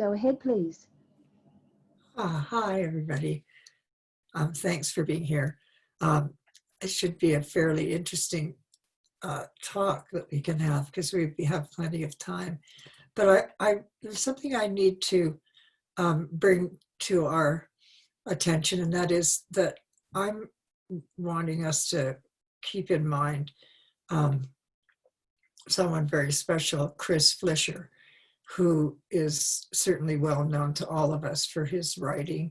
Go ahead, please. Hi, everybody. Thanks for being here. It should be a fairly interesting talk that we can have because we have plenty of time. But there's something I need to bring to our attention, and that is that I'm wanting us to keep in mind someone very special, Chris Flisher, who is certainly well known to all of us for his writing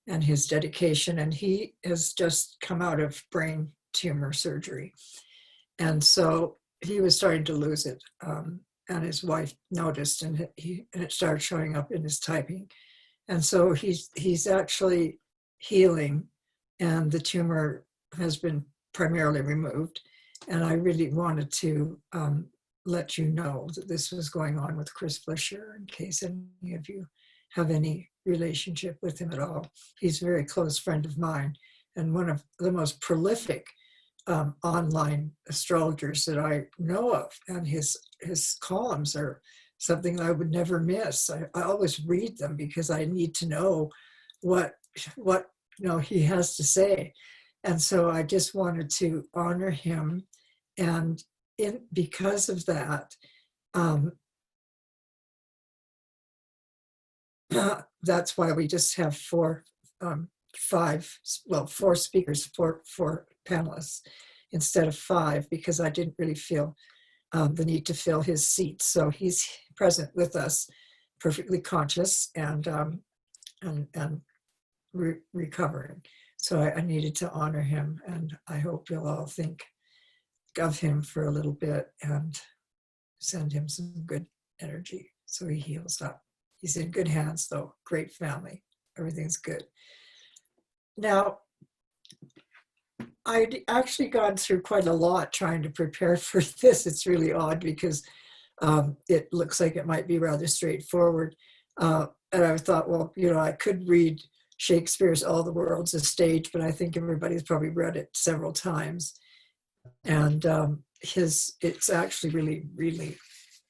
and his dedication. And he has just come out of brain tumor surgery. And so he was starting to lose it. And his wife noticed, and it started showing up in his typing. And so he's actually healing, and the tumor has been primarily removed. And I really wanted to let you know that this was going on with Chris Flisher, in case any of you have any relationship with him at all. He's a very close friend of mine and one of the most prolific online astrologers that I know of. And his columns are something I would never miss. I always read them because I need to know what he has to say. And so I just wanted to honor him, and because of that, that's why we just have four speakers, four panelists instead of five, because I didn't really feel the need to fill his seat. So he's present with us, perfectly conscious and recovering. So I needed to honor him, and I hope you'll all think of him for a little bit and send him some good energy so he heals up. He's in good hands, though. Great family. Everything's good. Now, I'd actually gone through quite a lot trying to prepare for this. It's really odd because it looks like it might be rather straightforward. And I thought, well, I could read Shakespeare's All the World's a Stage, but I think everybody's probably read it several times. And it's actually really, really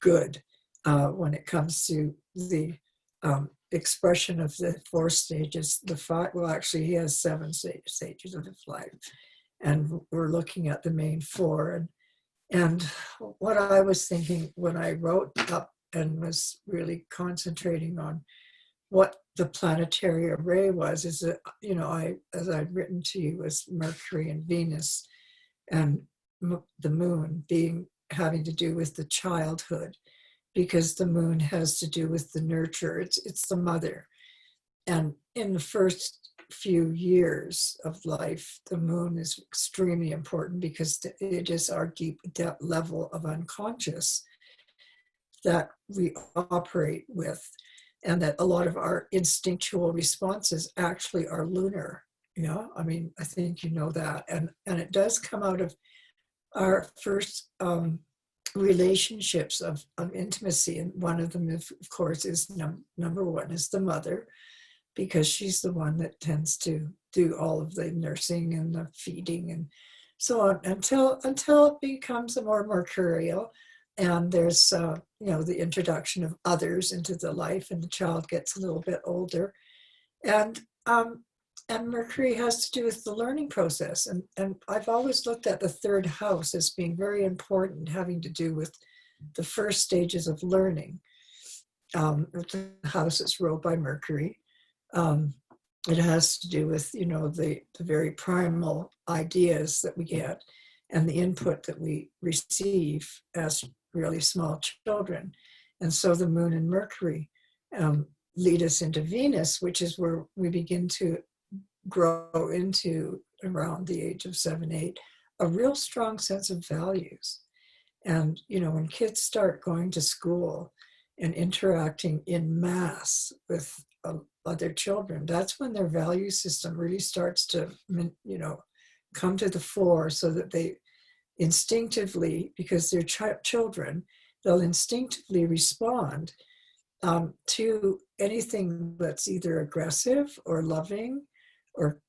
good when it comes to the expression of the four stages. Actually, he has 7 stages of his life, and we're looking at the main 4. And what I was thinking when I wrote up and was really concentrating on what the planetary array was, is that, as I'd written to you, was Mercury and Venus, and the moon having to do with the childhood, because the moon has to do with the nurture. It's the mother. And in the first few years of life, the moon is extremely important because it is our deep depth level of unconscious that we operate with, and that a lot of our instinctual responses actually are lunar. I think you know that. And it does come out of our first relationships of intimacy. And one of them, of course, is number one is the mother, because she's the one that tends to do all of the nursing and the feeding and so on until it becomes a more mercurial. And there's, the introduction of others into the life, and the child gets a little bit older. And Mercury has to do with the learning process. And I've always looked at the 3rd house as being very important, having to do with the first stages of learning. The house is ruled by Mercury. It has to do with, the very primal ideas that we get and the input that we receive as really small children. And so the moon and Mercury lead us into Venus, which is where we begin to grow into, around the age of 7, 8, a real strong sense of values. And, when kids start going to school and interacting in mass with other children, that's when their value system really starts to, come to the fore, so that they instinctively, because they're children, they'll instinctively respond to anything that's either aggressive or loving or,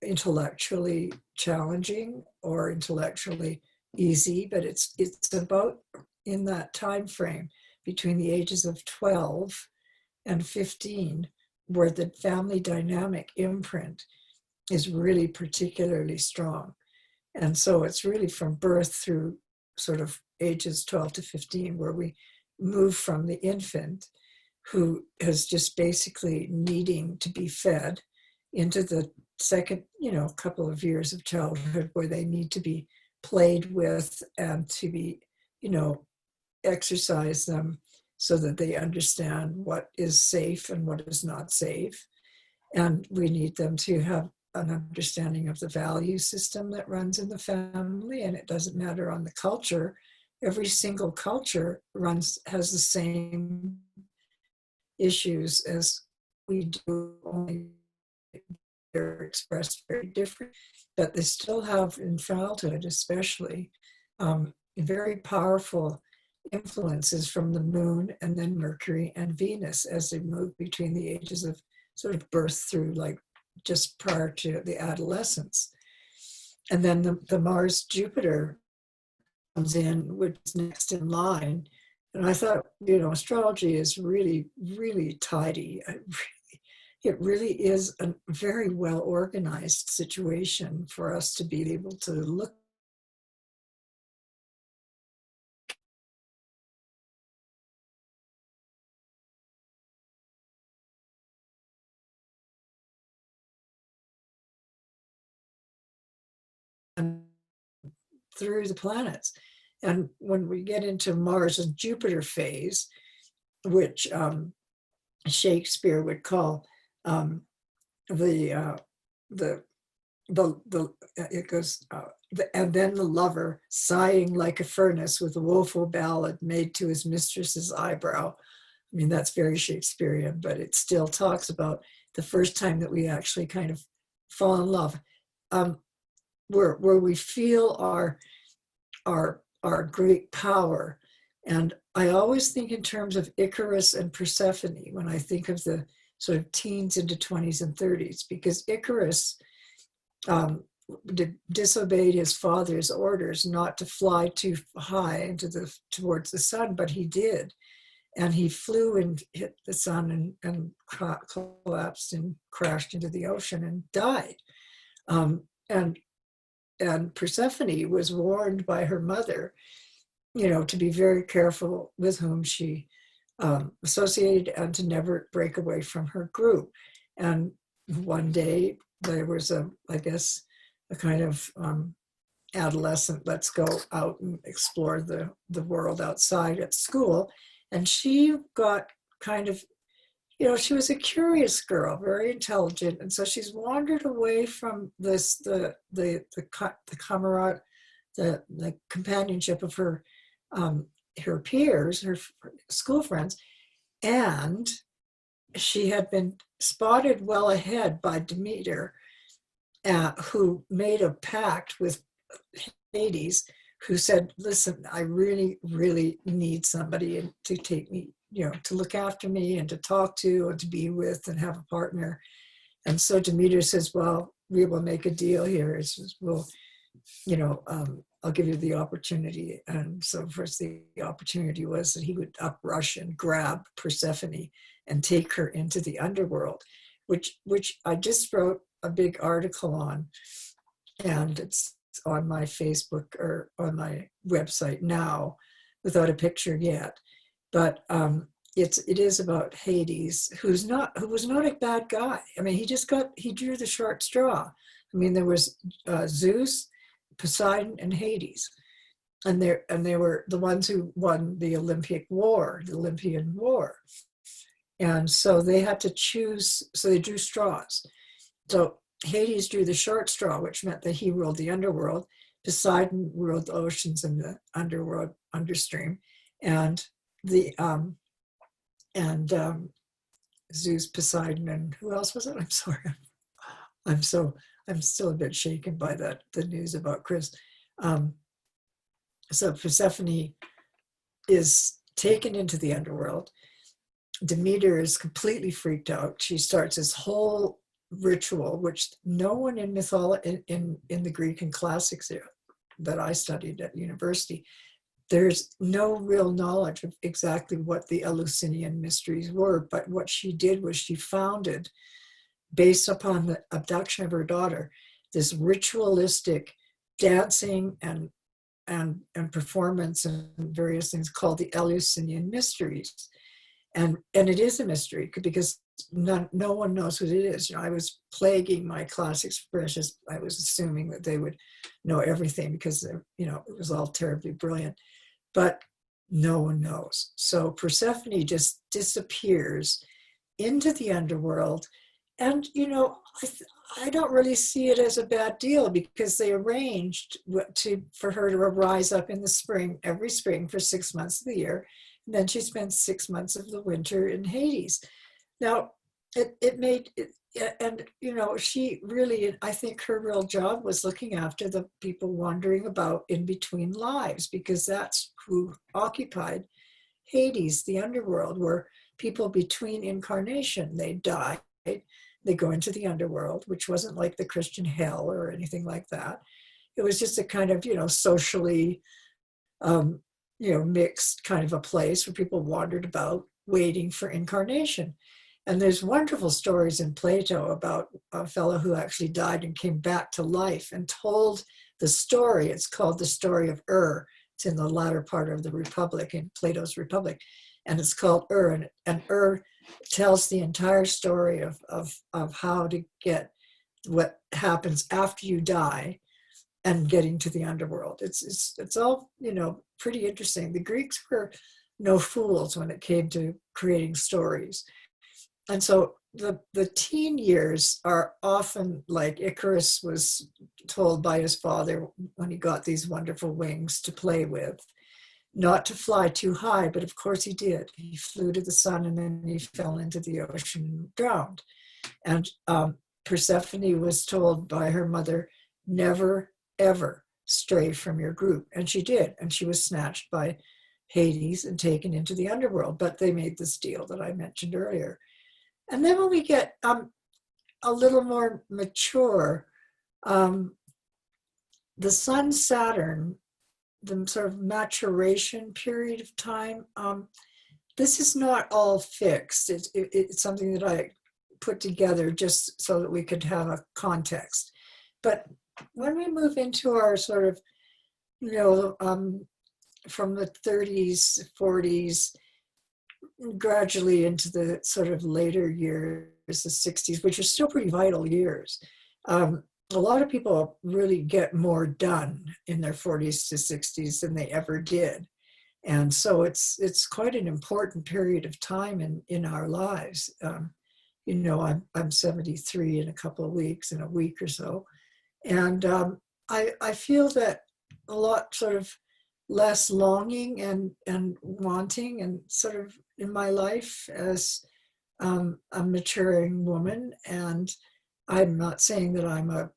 intellectually challenging or intellectually easy. But it's about in that time frame between the ages of 12 and 15, where the family dynamic imprint is really particularly strong. And so it's really from birth through sort of ages 12 to 15, where we move from the infant who is just basically needing to be fed into the second, couple of years of childhood where they need to be played with and to be, exercise them so that they understand what is safe and what is not safe. And we need them to have an understanding of the value system that runs in the family. And it doesn't matter on the culture. Every single culture has the same issues as we do, only they're expressed very different. But they still have, in childhood especially, very powerful influences from the moon and then Mercury and Venus as they move between the ages of sort of birth through like just prior to the adolescence. And then the Mars-Jupiter comes in, which is next in line. And I thought, astrology is really, really tidy. It really is a very well organized situation for us to be able to look through the planets. And when we get into Mars and Jupiter phase, which Shakespeare would call it goes, and then the lover sighing like a furnace with a woeful ballad made to his mistress's eyebrow. I mean, that's very Shakespearean, but it still talks about the first time that we actually kind of fall in love, where we feel our great power. And I always think in terms of Icarus and Persephone when I think of the sort of teens into 20s and 30s, because Icarus disobeyed his father's orders not to fly too high towards the sun, but he did. And he flew and hit the sun and collapsed and crashed into the ocean and died. And Persephone was warned by her mother, to be very careful with whom she associated and to never break away from her group. And one day there was a kind of adolescent, let's go out and explore the world outside at school. And she got kind of, she was a curious girl, very intelligent. And so she's wandered away from the comrade, the companionship of her peers, her school friends. And she had been spotted well ahead by Demeter, who made a pact with Hades, who said, listen, I really, really need somebody to take me, to look after me and to talk to and to be with and have a partner. And so Demeter says, well, we will make a deal here. It says, well, I'll give you the opportunity. And so first the opportunity was that he would uprush and grab Persephone and take her into the underworld, which I just wrote a big article on, and it's on my Facebook or on my website now without a picture yet. But it is about Hades, who was not a bad guy. I mean, he drew the short straw. I mean, there was Zeus, Poseidon, and Hades, and they were the ones who won the Olympian War. And so they had to choose, so they drew straws. So Hades drew the short straw, which meant that he ruled the underworld. Poseidon ruled the oceans and the underworld, understream, and Zeus, Poseidon, and who else was it? I'm sorry, I'm still a bit shaken by the news about Chris. So Persephone is taken into the underworld. Demeter is completely freaked out. She starts this whole ritual, which no one in mythology, in the Greek and classics that I studied at university, there's no real knowledge of exactly what the Eleusinian mysteries were, but what she did was she founded, based upon the abduction of her daughter, this ritualistic dancing and performance and various things called the Eleusinian mysteries. And it is a mystery because no one knows what it is. I was plaguing my class expressions. I was assuming that they would know everything because it was all terribly brilliant, but no one knows. So Persephone just disappears into the underworld, and I don't really see it as a bad deal because they arranged for her to rise up in the spring, every spring for 6 months of the year. And then she spent 6 months of the winter in Hades. Now, it made it, and she really, I think her real job was looking after the people wandering about in between lives, because that's who occupied Hades, the underworld, where people between incarnation, they die, they go into the underworld, which wasn't like the Christian hell or anything like that. It was just a kind of, socially, mixed kind of a place where people wandered about waiting for incarnation. And there's wonderful stories in Plato about a fellow who actually died and came back to life and told the story. It's called the story of It's in the latter part of the Republic, in Plato's Republic. And it's called and tells the entire story of how to get what happens after you die and getting to the underworld. It's all, pretty interesting. The Greeks were no fools when it came to creating stories. And so the teen years are often like Icarus was told by his father when he got these wonderful wings to play with, not to fly too high, but of course he did. He flew to the sun and then he fell into the ocean and drowned. And Persephone was told by her mother, never, ever stray from your group. And she did. And she was snatched by Hades and taken into the underworld. But they made this deal that I mentioned earlier. And then when we get a little more mature, the Sun Saturn, the sort of maturation period of time, this is not all fixed. It's something that I put together just so that we could have a context. But when we move into our sort of, from the 30s, 40s, gradually into the sort of later years, the 60s, which are still pretty vital years. A lot of people really get more done in their 40s to 60s than they ever did. And so it's quite an important period of time in our lives. I'm 73 in a couple of weeks, in a week or so. And I feel that a lot sort of less longing and wanting and sort of in my life as a maturing woman. And I'm not saying that I'm a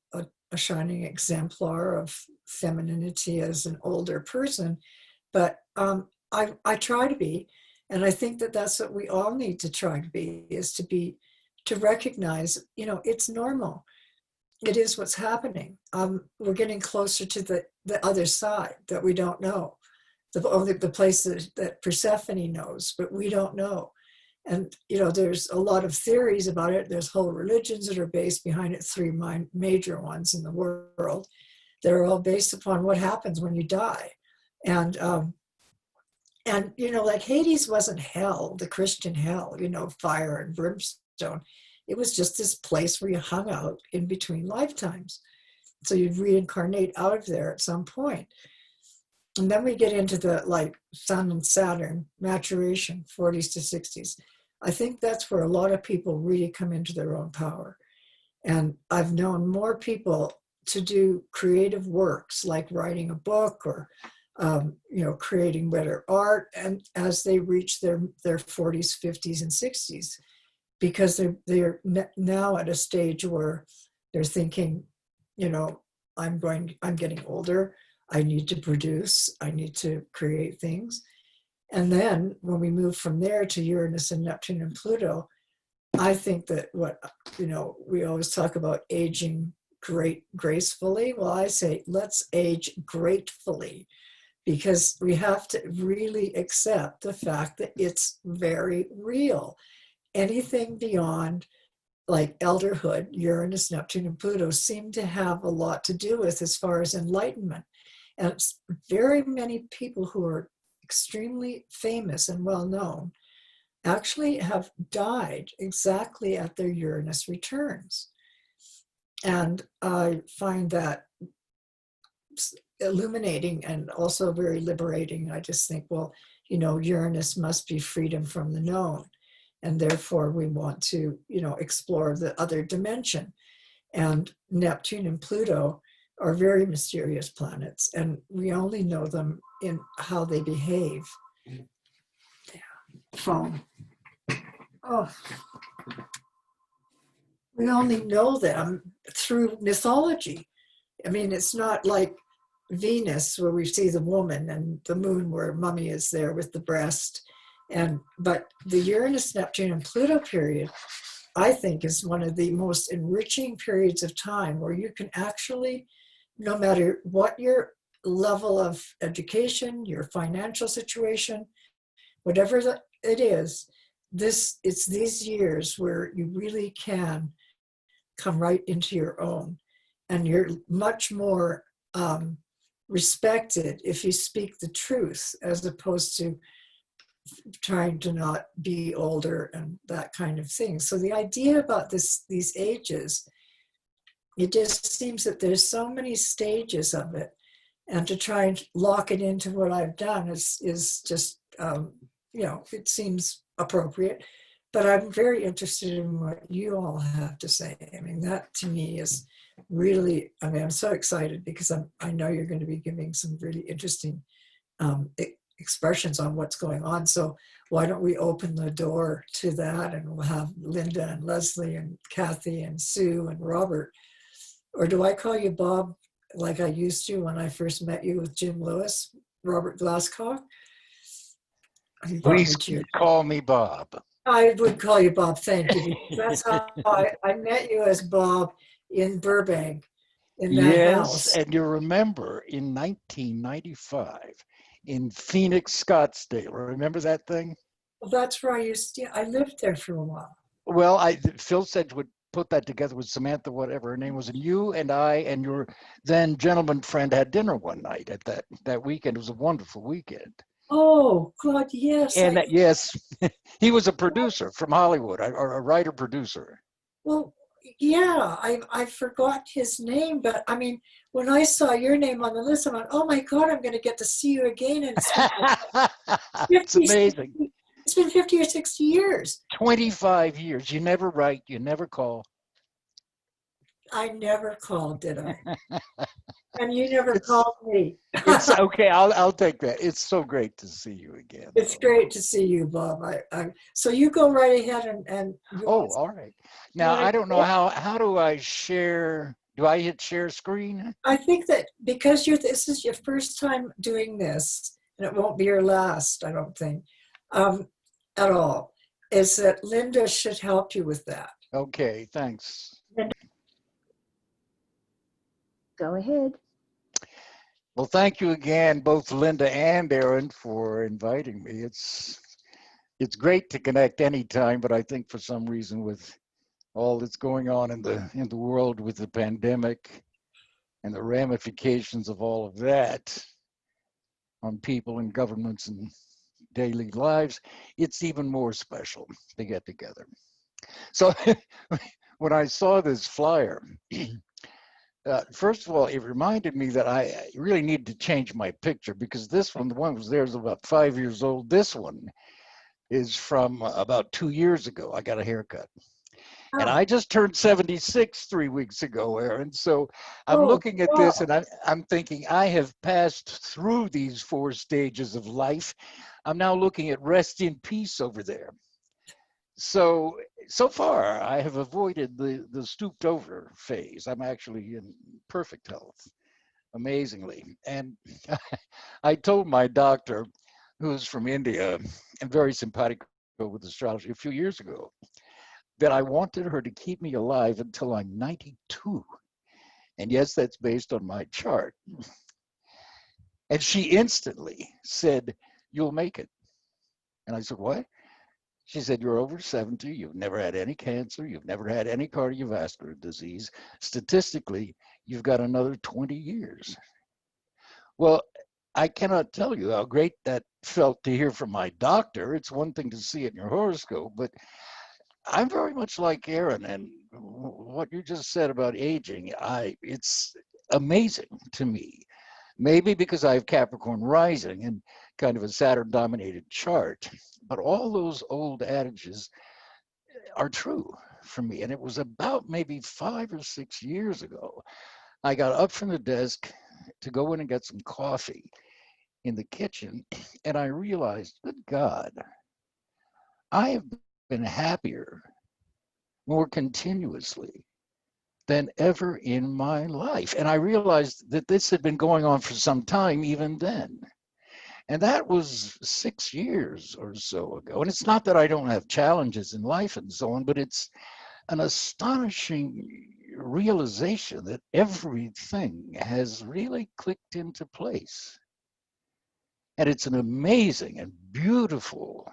shining exemplar of femininity as an older person, but I try to be. And I think that that's what we all need to try to be, is to recognize, it's normal. It is what's happening. We're getting closer to the other side that we don't know. Only the place that Persephone knows, but we don't know. And, there's a lot of theories about it. There's whole religions that are based behind it, three major ones in the world. They're all based upon what happens when you die. And like Hades wasn't hell, the Christian hell, fire and brimstone. It was just this place where you hung out in between lifetimes. So you'd reincarnate out of there at some point. And then we get into the Sun and Saturn maturation, 40s to 60s. I think that's where a lot of people really come into their own power. And I've known more people to do creative works like writing a book or, creating better art, and as they reach their 40s, 50s, and 60s, because they're now at a stage where they're thinking, I'm getting older. I need to produce. I need to create things. And then when we move from there to Uranus and Neptune and Pluto, I think that we always talk about aging gracefully. Well, I say let's age gratefully, because we have to really accept the fact that it's very real. Anything beyond like elderhood, Uranus, Neptune, and Pluto seem to have a lot to do with as far as enlightenment. And it's very many people who are extremely famous and well known actually have died exactly at their Uranus returns. And I find that illuminating and also very liberating. I just think, well, you know, Uranus must be freedom from the known. And therefore we want to, you know, explore the other dimension. And Neptune and Pluto are very mysterious planets, and we only know them in how they behave. Phone. Oh, we only know them through mythology. I mean, it's not like Venus where we see the woman, and the moon where Mummy is there with the breast. But the Uranus, Neptune, and Pluto period, I think, is one of the most enriching periods of time where you can actually, no matter what your level of education, your financial situation, whatever it is, it's these years where you really can come right into your own, and you're much more respected if you speak the truth, as opposed to trying to not be older and that kind of thing. So the idea about these ages, it just seems that there's so many stages of it, and to try and lock it into what I've done is just, you know, it seems appropriate. But I'm very interested in what you all have to say. I mean, that to me is really, I mean, I'm so excited because I know you're going to be giving some really interesting expressions on what's going on. So why don't we open the door to that, and we'll have Linda and Lesley and Cathy and Sue and Robert. Or do I call you Bob like I used to when I first met you with Jim Lewis, Robert Glasscock? Please call me Bob. I would call you Bob, thank you. That's how I met you, as Bob, in Burbank, in that house. Yes, and you remember in 1995 in Phoenix, Scottsdale. Remember that thing? Well, that's where I lived there for a while. Well, Phil said would put that together with Samantha, whatever her name was, and you and I and your then gentleman friend had dinner one night at that weekend. It was a wonderful weekend. Oh, God, yes. And yes, he was a producer from Hollywood, or a writer-producer. Well, yeah, I forgot his name, but I mean, when I saw your name on the list, I went, oh my God, I'm going to get to see you again. And It's amazing. It's been 50 or 60 years. 25 years. You never write, you never call. I never called, did I? And you never called me. It's okay. I'll take that. It's so great to see you again. It's great to see you, Bob. So you go right ahead and all right. Now I don't know how do I share? Do I hit share screen? I think that because this is your first time doing this, and it won't be your last, I don't think, at all, is that Linda should help you with that. Okay, thanks. Go ahead. Well, thank you again, both Linda and Erin, for inviting me. It's great to connect anytime, but I think for some reason, with all that's going on in the world with the pandemic and the ramifications of all of that on people and governments and daily lives, it's even more special to get together. So when I saw this flyer, first of all, it reminded me that I really need to change my picture, because this one, the one was there, is about 5 years old. This one is from about 2 years ago. I got a haircut. Oh. And I just turned 76 3 weeks ago, Erin. So I'm looking at this and I'm thinking, I have passed through these 4 stages of life. I'm now looking at rest in peace over there. So far, I have avoided the stooped over phase. I'm actually in perfect health, amazingly. And I told my doctor, who's from India and very simpatico with astrology, a few years ago, that I wanted her to keep me alive until I'm 92. And yes, that's based on my chart. And she instantly said, "You'll make it." And I said, "What?" She said, "You're over 70. You've never had any cancer. You've never had any cardiovascular disease. Statistically, you've got another 20 years." Well, I cannot tell you how great that felt to hear from my doctor. It's one thing to see it in your horoscope, but I'm very much like Erin, and what you just said about aging, it's amazing to me. Maybe because I have Capricorn rising and kind of a Saturn dominated chart, but all those old adages are true for me. And it was about maybe 5 or 6 years ago. I got up from the desk to go in and get some coffee in the kitchen, and I realized, good God, I have been happier more continuously than ever in my life. And I realized that this had been going on for some time even then. And that was 6 years or so ago. And it's not that I don't have challenges in life and so on, but it's an astonishing realization that everything has really clicked into place. And it's an amazing and beautiful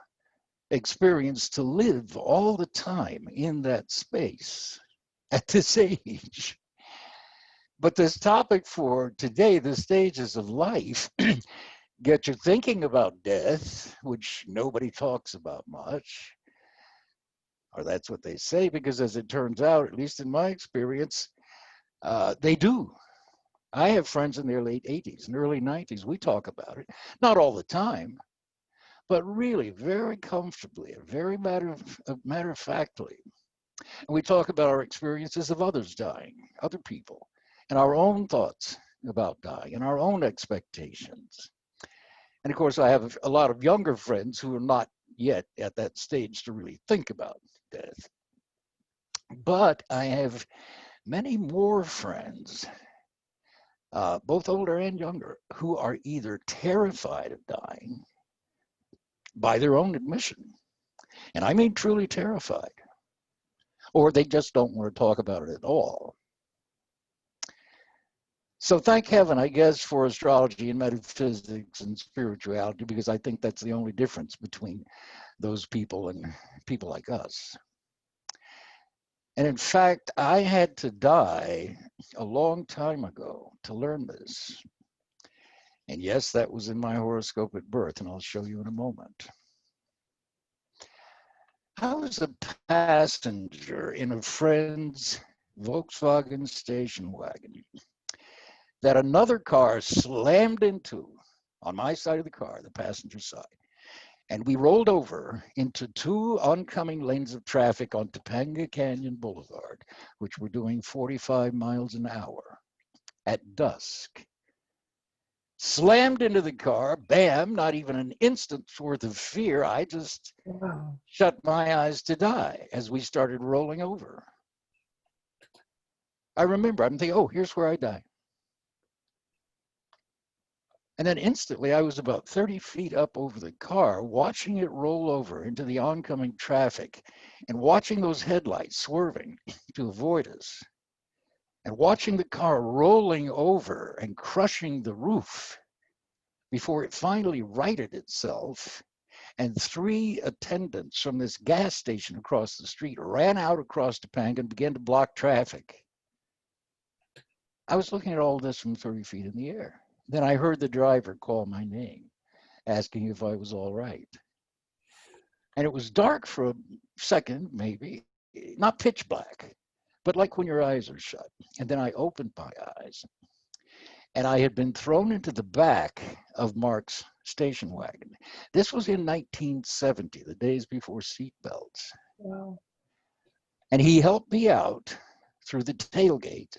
experience to live all the time in that space at this age. But this topic for today, the stages of life, get you thinking about death, which nobody talks about much, or that's what they say, because as it turns out, at least in my experience, they do. I have friends in their late 80s and early 90s. We talk about it, not all the time, but really very comfortably and very matter of factly. And we talk about our experiences of others dying, other people, and our own thoughts about dying and our own expectations. And of course, I have a lot of younger friends who are not yet at that stage to really think about death. But I have many more friends, both older and younger, who are either terrified of dying by their own admission, and I mean truly terrified, or they just don't want to talk about it at all. So thank heaven, I guess, for astrology and metaphysics and spirituality, because I think that's the only difference between those people and people like us. And in fact, I had to die a long time ago to learn this. And yes, that was in my horoscope at birth, and I'll show you in a moment. I was a passenger in a friend's Volkswagen station wagon that another car slammed into on my side of the car, the passenger side. And we rolled over into two oncoming lanes of traffic on Topanga Canyon Boulevard, which were doing 45 miles an hour at dusk. Slammed into the car, bam, not even an instant's worth of fear. I just shut my eyes to die as we started rolling over. I remember, I'm thinking, oh, here's where I die. And then instantly, I was about 30 feet up over the car, watching it roll over into the oncoming traffic and watching those headlights swerving to avoid us and watching the car rolling over and crushing the roof before it finally righted itself. And three attendants from this gas station across the street ran out across Topanga and began to block traffic. I was looking at all this from 30 feet in the air. Then I heard the driver call my name, asking if I was all right. And it was dark for a second, maybe, not pitch black, but like when your eyes are shut. And then I opened my eyes, and I had been thrown into the back of Mark's station wagon. This was in 1970, the days before seatbelts. Wow. And he helped me out through the tailgate.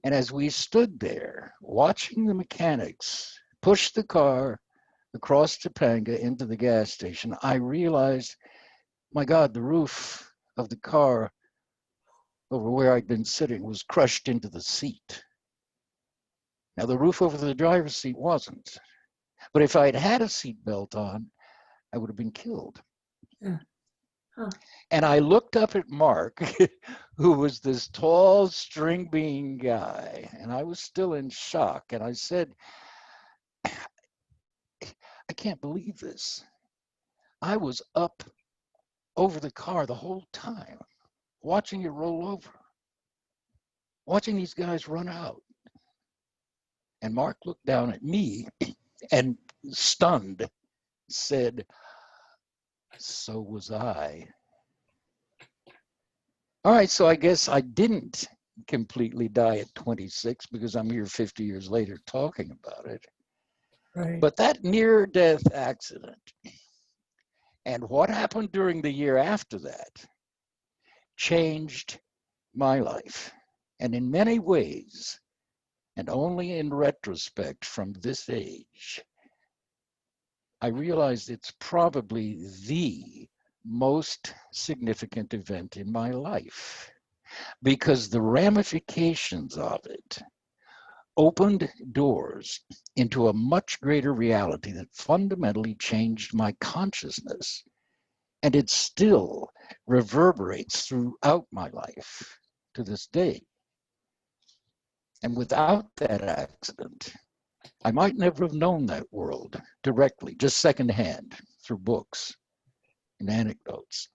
And as we stood there watching the mechanics push the car across Topanga into the gas station, I realized, my God, the roof of the car over where I'd been sitting was crushed into the seat. Now, the roof over the driver's seat wasn't. But if I'd had a seatbelt on, I would have been killed. Yeah. Huh. And I looked up at Mark, who was this tall string bean guy, and I was still in shock. And I said, I can't believe this. I was up over the car the whole time, watching it roll over, watching these guys run out. And Mark looked down at me and, stunned, said, "So was I." All right, so I guess I didn't completely die at 26 because I'm here 50 years later talking about it. Right. But that near-death accident and what happened during the year after that changed my life. And in many ways, and only in retrospect from this age, I realized it's probably the most significant event in my life because the ramifications of it opened doors into a much greater reality that fundamentally changed my consciousness. And it still reverberates throughout my life to this day. And without that accident, I might never have known that world directly, just secondhand through books and anecdotes.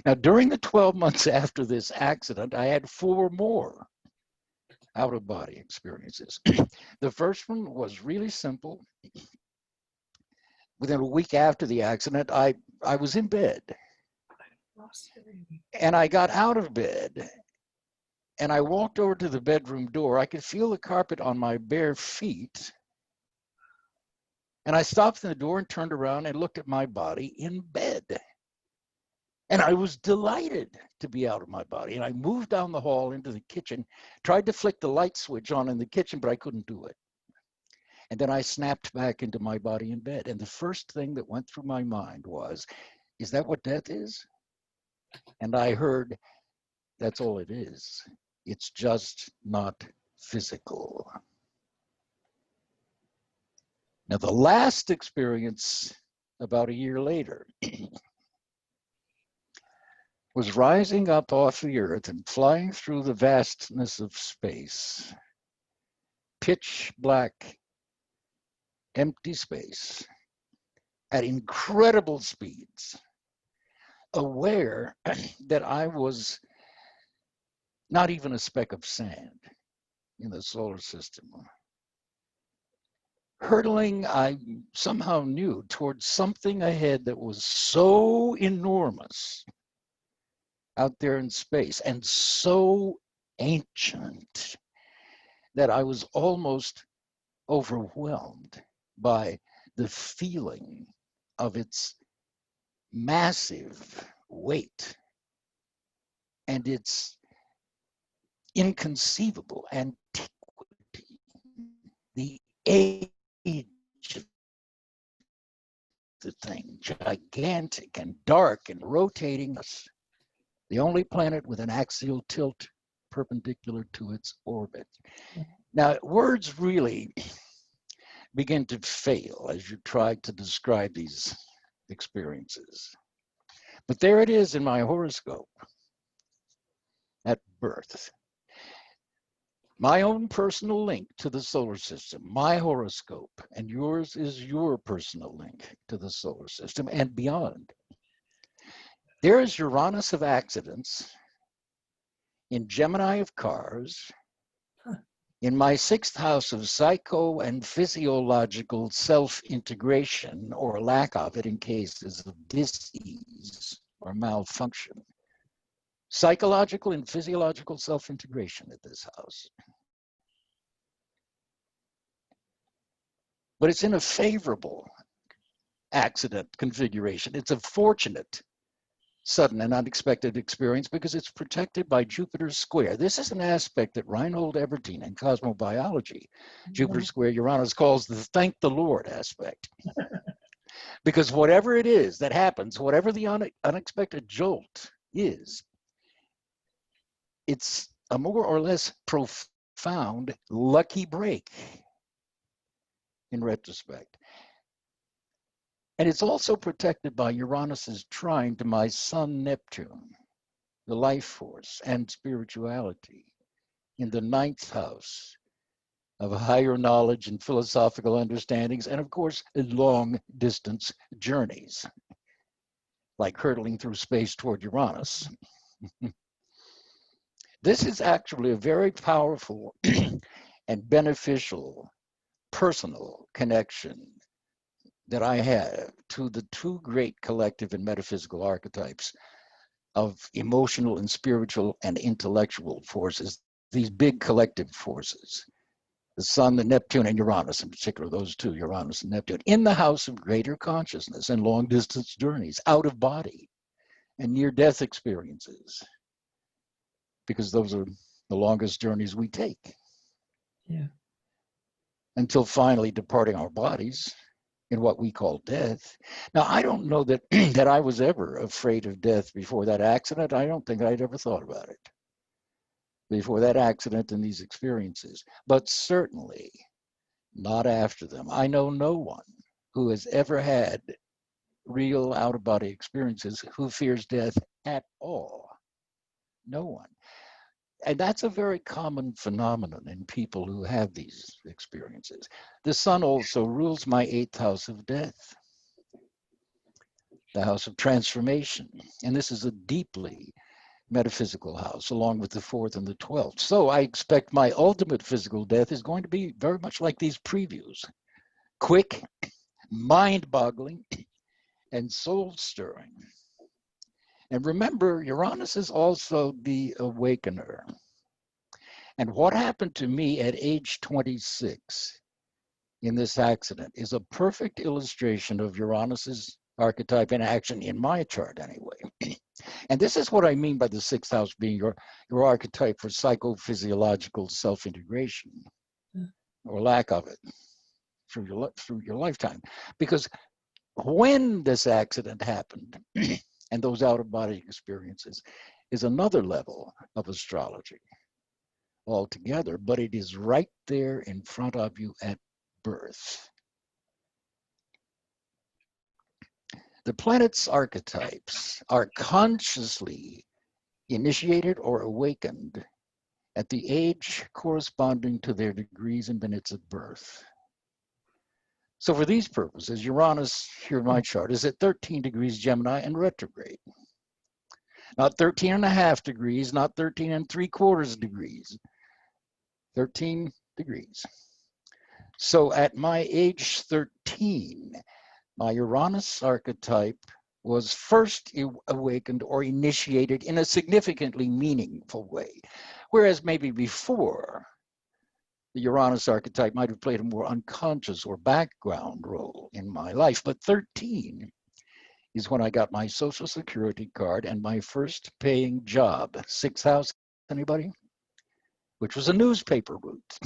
Now, during the 12 months after this accident, I had 4 more out-of-body experiences. The first one was really simple. Within a week after the accident, I was in bed. And I got out of bed and I walked over to the bedroom door. I could feel the carpet on my bare feet. And I stopped in the door and turned around and looked at my body in bed. And I was delighted to be out of my body. And I moved down the hall into the kitchen, tried to flick the light switch on in the kitchen, but I couldn't do it. And then I snapped back into my body in bed. And the first thing that went through my mind was, is that what death is? And I heard, that's all it is. It's just not physical. Now, the last experience, about a year later, was rising up off the earth and flying through the vastness of space. Pitch black, empty space at incredible speeds, aware that I was not even a speck of sand in the solar system. Hurtling, I somehow knew, towards something ahead that was so enormous out there in space and so ancient that I was almost overwhelmed by the feeling of its massive weight and its inconceivable antiquity, the age of the thing, gigantic and dark and rotating us, the only planet with an axial tilt perpendicular to its orbit. Now, words really begin to fail as you try to describe these experiences. But there it is in my horoscope at birth. My own personal link to the solar system, my horoscope, and yours is your personal link to the solar system and beyond. There is Uranus of accidents in Gemini of cars, in my 6th house of psycho and physiological self-integration, or lack of it in cases of dis-ease or malfunction. Psychological and physiological self-integration at this house. But it's in a favorable accident configuration. It's a fortunate, sudden and unexpected experience because it's protected by Jupiter's square. This is an aspect that Reinhold Everdeen in cosmobiology, Jupiter square Uranus, calls the thank the Lord aspect. Because whatever it is that happens, whatever the unexpected jolt is, it's a more or less profound lucky break in retrospect. And it's also protected by Uranus's trine to my sun Neptune, the life force and spirituality in the 9th house of higher knowledge and philosophical understandings, and of course, long distance journeys, like hurtling through space toward Uranus. This is actually a very powerful and beneficial personal connection that I have to the two great collective and metaphysical archetypes of emotional and spiritual and intellectual forces, these big collective forces, the Sun, the Neptune, and Uranus in particular, those two, Uranus and Neptune, in the house of greater consciousness and long distance journeys, out of body and near death experiences, because those are the longest journeys we take. Yeah. Until finally departing our bodies in what we call death. Now, I don't know that that I was ever afraid of death before that accident. I don't think I'd ever thought about it before that accident and these experiences, but certainly not after them. I know no one who has ever had real out-of-body experiences who fears death at all. No one. And that's a very common phenomenon in people who have these experiences. The Sun also rules my 8th house of death, the house of transformation. And this is a deeply metaphysical house, along with the 4th and the 12th. So I expect my ultimate physical death is going to be very much like these previews: quick, mind-boggling, and soul-stirring. And remember, Uranus is also the awakener. And what happened to me at age 26 in this accident is a perfect illustration of Uranus's archetype in action in my chart anyway. And this is what I mean by the 6th house being your archetype for psychophysiological self-integration, or lack of it, through your lifetime. Because when this accident happened, and those out-of-body experiences, is another level of astrology altogether, but it is right there in front of you at birth. The planets' archetypes are consciously initiated or awakened at the age corresponding to their degrees and minutes of birth. So for these purposes, Uranus, here in my chart, is at 13 degrees Gemini and retrograde. Not 13 and a half degrees, not 13 and 3/4 degrees, 13 degrees. So at my age 13, my Uranus archetype was first awakened or initiated in a significantly meaningful way. Whereas maybe before, the Uranus archetype might have played a more unconscious or background role in my life. But 13 is when I got my Social Security card and my first paying job. 6th house, anybody? Which was a newspaper route.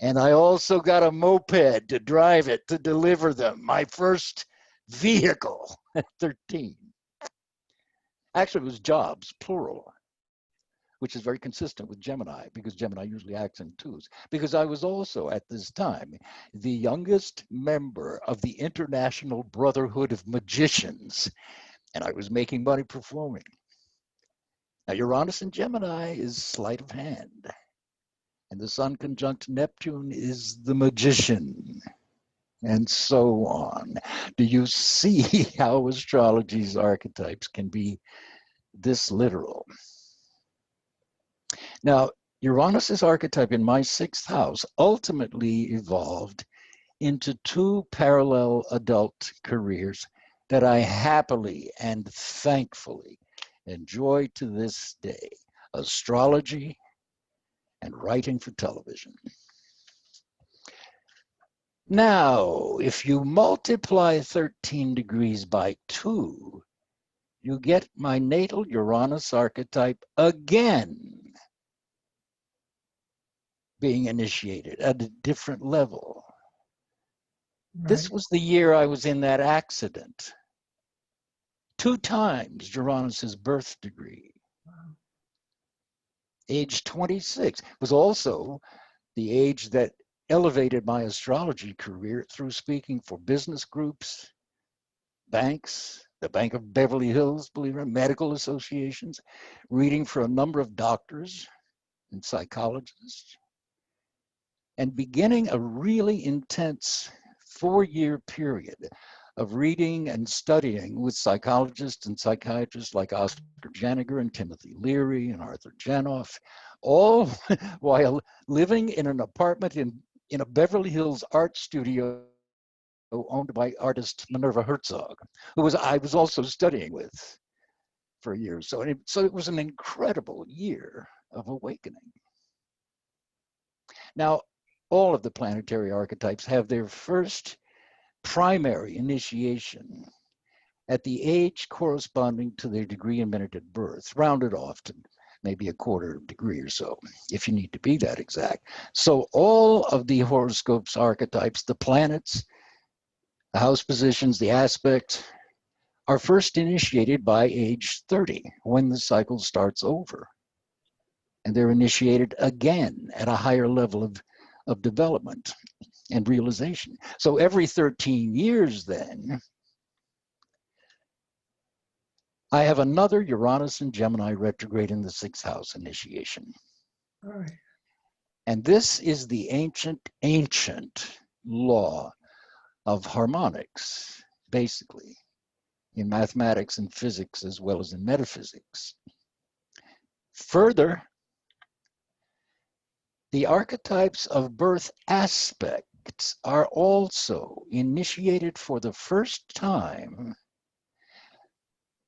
And I also got a moped to drive it, to deliver them. My first vehicle at 13. Actually, it was jobs, plural, which is very consistent with Gemini, because Gemini usually acts in twos. Because I was also, at this time, the youngest member of the International Brotherhood of Magicians, and I was making money performing. Now, Uranus in Gemini is sleight of hand, and the Sun conjunct Neptune is the magician, and so on. Do you see how astrology's archetypes can be this literal? Now, Uranus's archetype in my 6th house ultimately evolved into two parallel adult careers that I happily and thankfully enjoy to this day: astrology and writing for television. Now, if you multiply 13 degrees by 2, you get my natal Uranus archetype again being initiated at a different level. Right. This was the year I was in that accident. 2 times Uranus's birth degree. Wow. Age 26 was also the age that elevated my astrology career through speaking for business groups, banks, the Bank of Beverly Hills, believe it or not, medical associations, reading for a number of doctors and psychologists. and beginning a really intense 4-year period of reading and studying with psychologists and psychiatrists like Oscar Janiger and Timothy Leary and Arthur Janoff, all while living in an apartment in a Beverly Hills art studio owned by artist Minerva Herzog, who I was also studying with for years. So it was an incredible year of awakening. Now, all of the planetary archetypes have their first primary initiation at the age corresponding to their degree in minute at birth, rounded off to maybe a quarter degree or so, if you need to be that exact. So all of the horoscopes archetypes, the planets, the house positions, the aspects, are first initiated by age 30, when the cycle starts over. And they're initiated again at a higher level of development and realization. So every 13 years then, I have another Uranus and Gemini retrograde in the 6th house initiation. All right. And this is the ancient law of harmonics, basically, in mathematics and physics as well as in metaphysics. Further, the archetypes of birth aspects are also initiated for the first time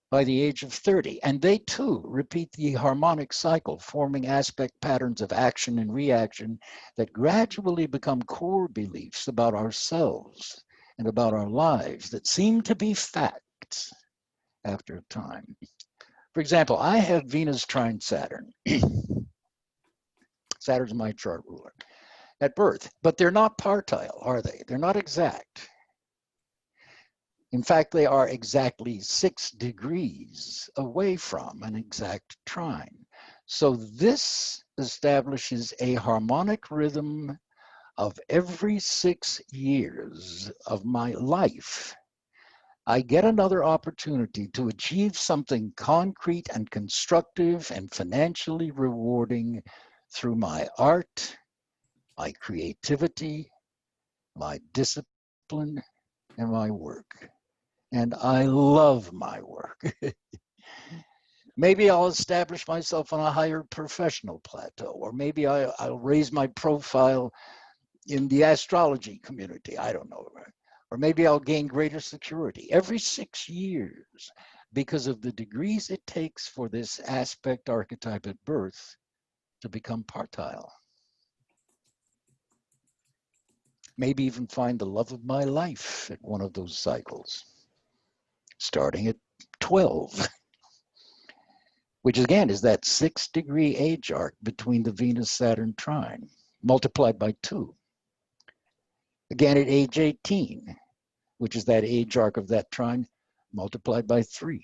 by the age of 30, and they too repeat the harmonic cycle, forming aspect patterns of action and reaction that gradually become core beliefs about ourselves and about our lives that seem to be facts after a time. For example, I have Venus trine Saturn. Saturn's my chart ruler at birth, but they're not partile, are they? They're not exact. In fact, they are exactly 6 degrees away from an exact trine. So this establishes a harmonic rhythm of every 6 years of my life. I get another opportunity to achieve something concrete and constructive and financially rewarding through my art, my creativity, my discipline, and my work. And I love my work. Maybe I'll establish myself on a higher professional plateau, or maybe I'll raise my profile in the astrology community. I don't know. Or maybe I'll gain greater security every 6 years because of the degrees it takes for this aspect archetype at birth to become partile. Maybe even find the love of my life at one of those cycles, starting at 12, which again is that 6-degree age arc between the Venus-Saturn trine, multiplied by 2. Again at age 18, which is that age arc of that trine, multiplied by 3.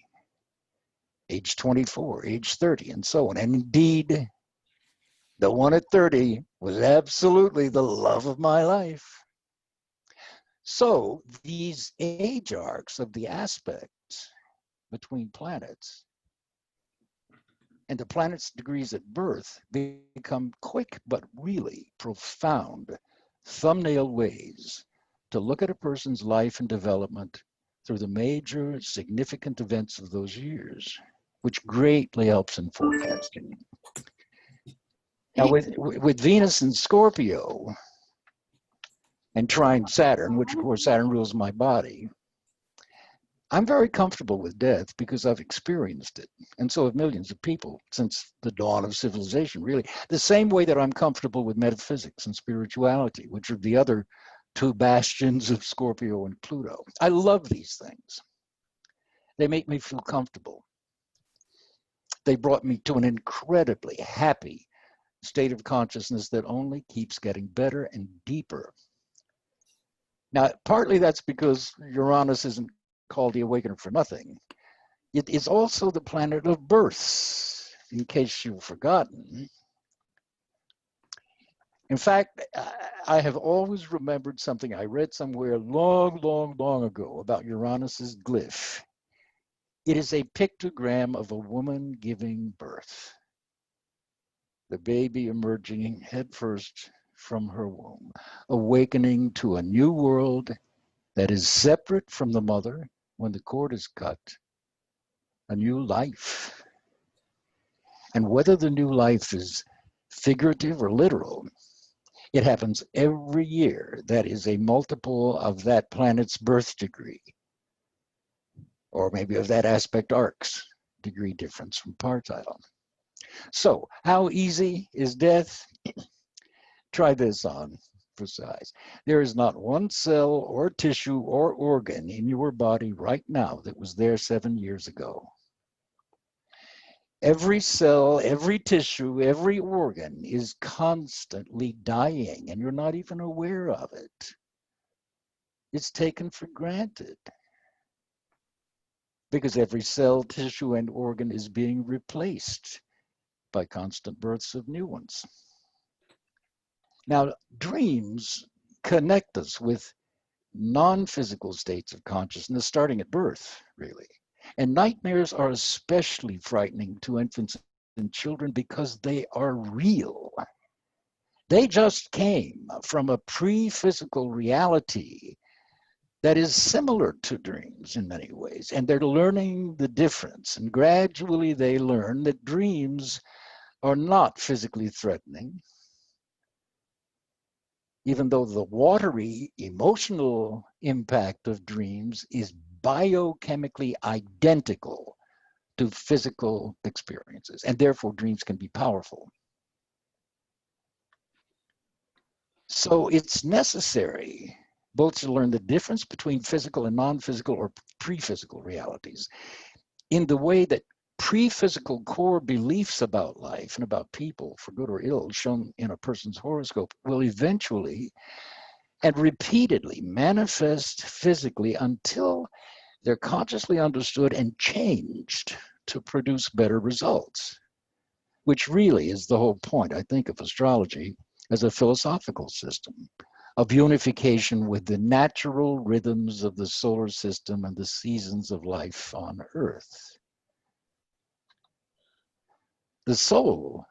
Age 24, age 30, and so on. And indeed, the one at 30 was absolutely the love of my life. So these age arcs of the aspects between planets and the planet's degrees at birth become quick but really profound thumbnail ways to look at a person's life and development through the major significant events of those years, which greatly helps in forecasting. Now with Venus and Scorpio and trine Saturn, which of course Saturn rules my body, I'm very comfortable with death because I've experienced it. And so have millions of people since the dawn of civilization, really. The same way that I'm comfortable with metaphysics and spirituality, which are the other 2 bastions of Scorpio and Pluto. I love these things. They make me feel comfortable. They brought me to an incredibly happy state of consciousness that only keeps getting better and deeper. Now, partly that's because Uranus isn't called the Awakener for nothing. It is also the planet of births, in case you've forgotten. In fact, I have always remembered something I read somewhere long, long, long ago about Uranus's glyph. It is a pictogram of a woman giving birth. The baby emerging head first from her womb, awakening to a new world that is separate from the mother when the cord is cut, a new life. And whether the new life is figurative or literal, it happens every year. That is a multiple of that planet's birth degree, or maybe of that aspect arc's degree difference from partile. So, how easy is death? Try this on for size. There is not one cell or tissue or organ in your body right now that was there 7 years ago. Every cell, every tissue, every organ is constantly dying, and you're not even aware of it. It's taken for granted because every cell, tissue, and organ is being replaced by constant births of new ones. Now, dreams connect us with non-physical states of consciousness starting at birth, really. And nightmares are especially frightening to infants and children because they are real. They just came from a pre-physical reality that is similar to dreams in many ways. And they're learning the difference. And gradually they learn that dreams are not physically threatening, even though the watery emotional impact of dreams is biochemically identical to physical experiences, and therefore dreams can be powerful. So it's necessary both to learn the difference between physical and non-physical or pre-physical realities in the way that pre-physical core beliefs about life and about people, for good or ill, shown in a person's horoscope, will eventually and repeatedly manifest physically until they're consciously understood and changed to produce better results, which really is the whole point, I think, of astrology as a philosophical system of unification with the natural rhythms of the solar system and the seasons of life on Earth. The soul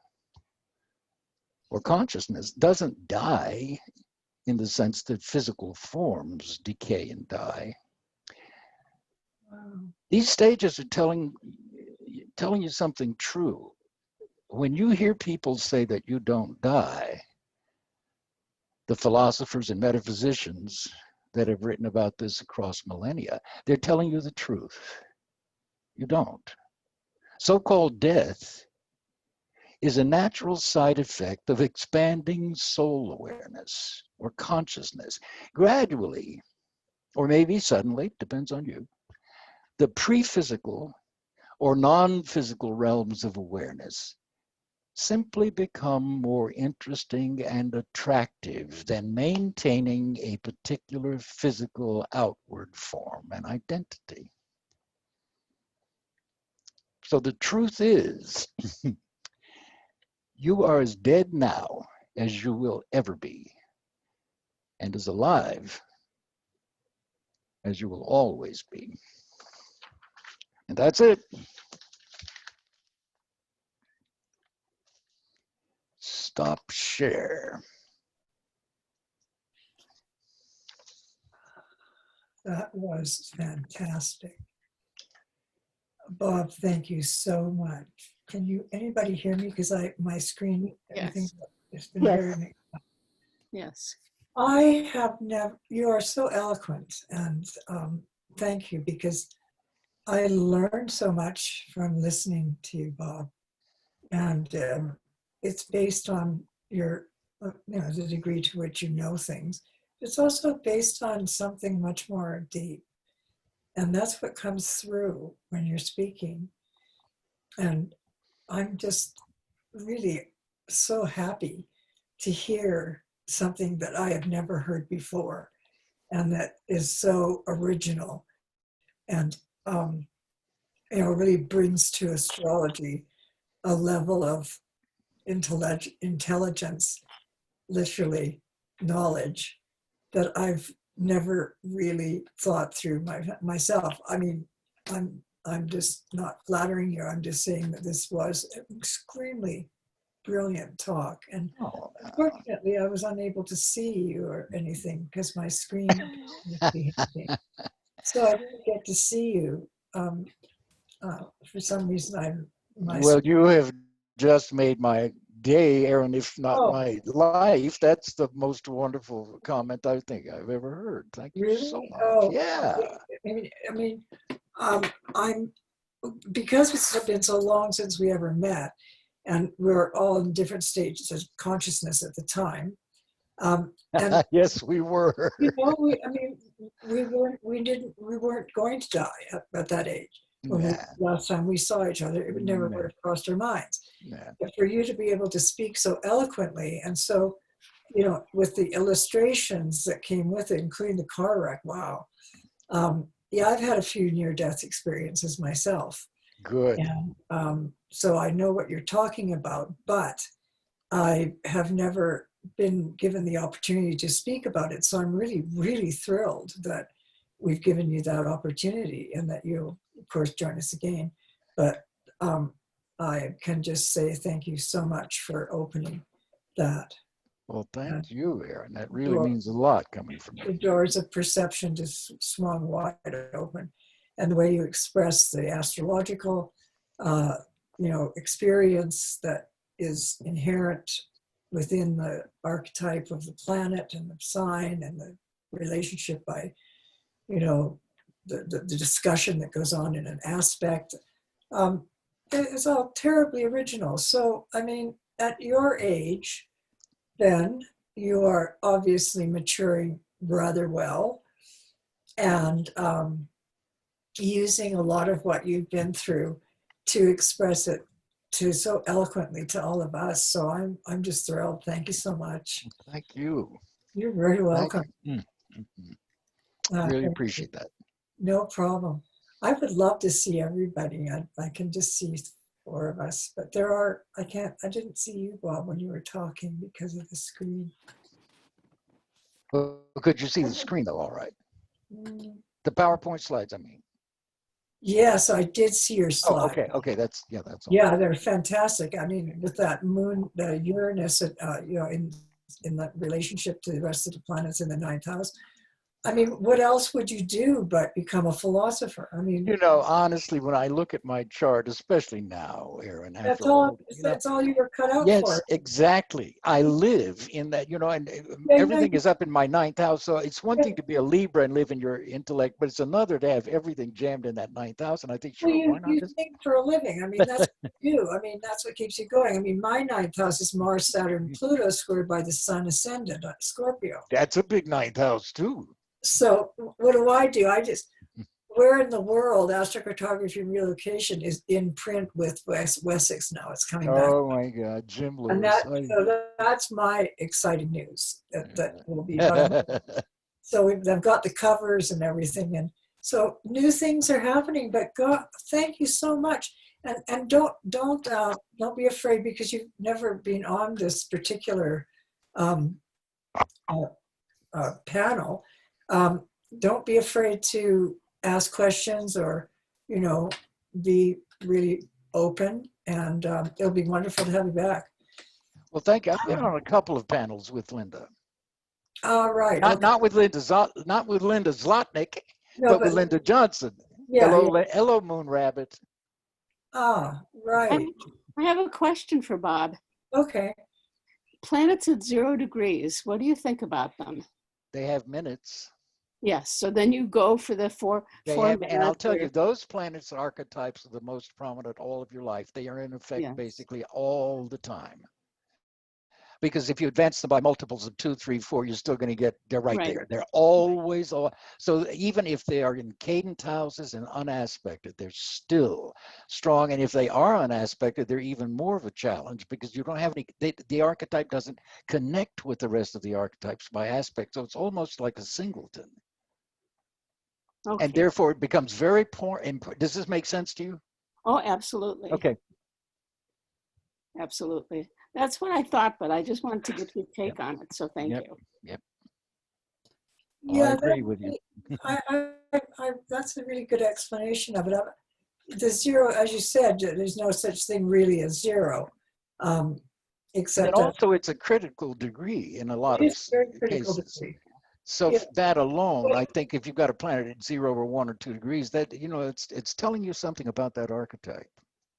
or consciousness doesn't die in the sense that physical forms decay and die. Wow. These stages are telling you something true. When you hear people say that you don't die, the philosophers and metaphysicians that have written about this across millennia, they're telling you the truth. You don't. So-called death is a natural side effect of expanding soul awareness or consciousness. Gradually, or maybe suddenly, depends on you, the pre-physical or non-physical realms of awareness simply become more interesting and attractive than maintaining a particular physical outward form and identity. So the truth is, you are as dead now as you will ever be, and as alive as you will always be. And that's it. Stop share. That was fantastic. Bob, thank you so much. Can you, anybody hear me? Because my screen, everything has been Yes. very mixed. Yes. I have never, you are so eloquent, and thank you, because I learned so much from listening to you, Bob. And it's based on your, the degree to which you know things. It's also based on something much more deep. And that's what comes through when you're speaking. And I'm just really so happy to hear something that I have never heard before and that is so original and really brings to astrology a level of intelligence, literally knowledge, that I've never really thought through myself. I mean, I'm just not flattering you. I'm just saying that this was extremely brilliant talk. And Oh, unfortunately, I was unable to see you or anything because my screen was behaving. So I didn't get to see you. For some reason, well, you have just made my day, Erin, if not oh, my life. That's the most wonderful comment I think I've ever heard. Thank you so really? much. Oh, Yeah. I mean, I'm because it's been so long since we ever met, and we're all in different stages of consciousness at the time. And Yes, we were. I mean, we weren't going to die at that age when Nah, last time we saw each other. It would never nah, would have crossed our minds. nah. But for you to be able to speak so eloquently and so, with the illustrations that came with it, including the car wreck, wow. Yeah, I've had a few near-death experiences myself, Good. and so I know what you're talking about, but I have never been given the opportunity to speak about it. So I'm really, really thrilled that we've given you that opportunity and that you'll, of course, join us again. But I can just say thank you so much for opening that Well, uh, thank you, Erin. That really door. means a lot coming from The you. doors of perception just swung wide open. And the way you express the astrological, uh, experience that is inherent within the archetype of the planet and the sign and the relationship by, the discussion that goes on in an aspect. Um, it's all terribly original. So, I mean, at your age, then you are obviously maturing rather well and using a lot of what you've been through to express it to so eloquently to all of us. So I'm just thrilled. Thank you so much. Thank you. You're very Thank welcome. you. Really Thank you. appreciate that. No problem. I would love to see everybody. I can just see four of us, but I didn't see you, Bob, when you were talking because of the screen. Well, could you see the screen though? All right. Mm. The PowerPoint slides, I mean. Yes, I did see your Oh, slide. okay. Okay. That's all. Yeah, they're fantastic. I mean, with that moon, the Uranus, in that relationship to the rest of the planets in the ninth house. I mean, what else would you do but become a philosopher? I mean, Honestly, when I look at my chart, especially now, Erin, that's after all. all, That's all you were cut out yes, for. exactly. I live in that, and Yeah, everything is up in my ninth house. So it's one thing to be a Libra and live in your intellect, but it's another to have everything jammed in that ninth house. And I think, well, sure, why not you just? think for a living. I mean, that's what you do. I mean, that's what keeps you going. I mean, my ninth house is Mars, Saturn, Pluto squared by the Sun ascendant, Scorpio. That's a big ninth house too. So what do? Where in the world astrocartography relocation is in print with Wessex now? It's coming back. Oh my God, Jim And Lewis. that's my exciting news that will be about a month. So they've got the covers and everything. And so new things are happening, but God, thank you so much. And don't be afraid because you've never been on this particular um, panel. Don't be afraid to ask questions or, be really open, and it'll be wonderful to have you back. Well, thank you. I've been on a couple of panels with Linda. All right. Not with Linda Zlotnick, No, but with Linda Johnson. yeah. Hello, Moon Rabbit. Right. I have a question for Bob. Okay. Planets at 0 degrees, what do you think about them? They have minutes. Yes, so then you go for the four And I'll minutes tell you, those planets archetypes are the most prominent all of your life. They are in effect basically all the time. Because if you advance them by multiples of 2, 3, 4, you're still going to they're right there. They're always, so even if they are in cadent houses and unaspected, they're still strong. And if they are unaspected, they're even more of a challenge because you don't have the archetype doesn't connect with the rest of the archetypes by aspect. So it's almost like a singleton. Okay. And therefore it becomes very poor. Does this make sense to you? Oh, absolutely. Okay. Absolutely. That's what I thought, but I just wanted to get your take on it. So thank you. Yep. Yeah, I agree with you. That's a really good explanation of it. The zero, as you said, there's no such thing really as zero. And except also, it's a critical degree in a lot of it's very critical cases. degree. So Yeah. that alone, I think, if you've got a planet at 0 or 1 or 2 degrees, that it's telling you something about that archetype.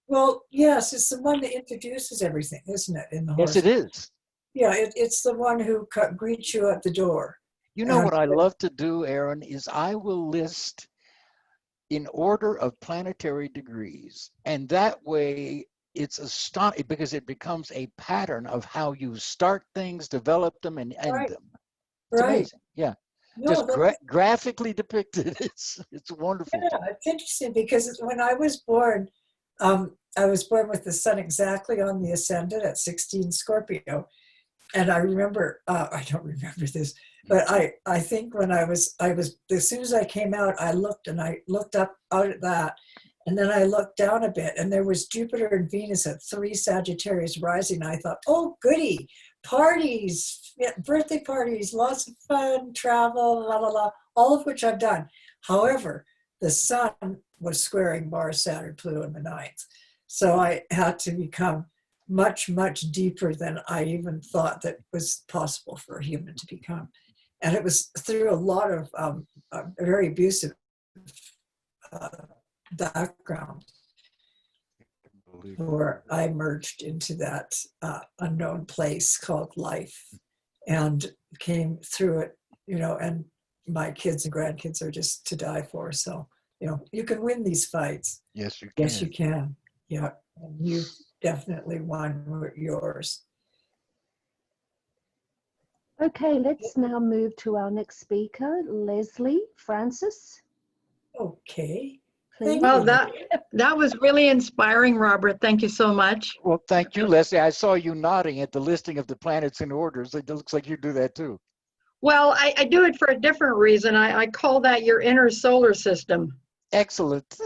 Well, yes, it's the one that introduces everything, isn't it, in the Yes, horse? it is. Yeah, it's the one who greets you at the door. You know And what I love to do, Erin, is I will list in order of planetary degrees, and that way it's astonishing because it becomes a pattern of how you start things, develop them, and end Right, them. It's right. amazing. Yeah, No, just that's, graphically depicted. It's wonderful. yeah, it's interesting because when I was born with the sun exactly on the ascendant at 16 Scorpio. And I remember, I don't remember this, but I think when I was, as soon as I came out, I looked up out at that. And then I looked down a bit and there was Jupiter and Venus at 3 Sagittarius rising. I thought, oh, goody, parties, birthday parties, lots of fun, travel, la, la, la, all of which I've done. However, the sun was squaring Mars, Saturn, Pluto in the 9th. So I had to become much, much deeper than I even thought that was possible for a human to become. And it was through a lot of very abusive background where I merged into that unknown place called life and came through it, and my kids and grandkids are just to die for. So, you can win these fights. Yes, you can. Yes, you can. Yeah. And you definitely won yours. Okay, let's now move to our next speaker, Lesley Francis. Okay. Please. Well, that was really inspiring, Robert. Thank you so much. Well, thank you, Lesley. I saw you nodding at the listing of the planets in orders. It looks like you do that too. Well, I do it for a different reason. I call that your inner solar system. Excellent.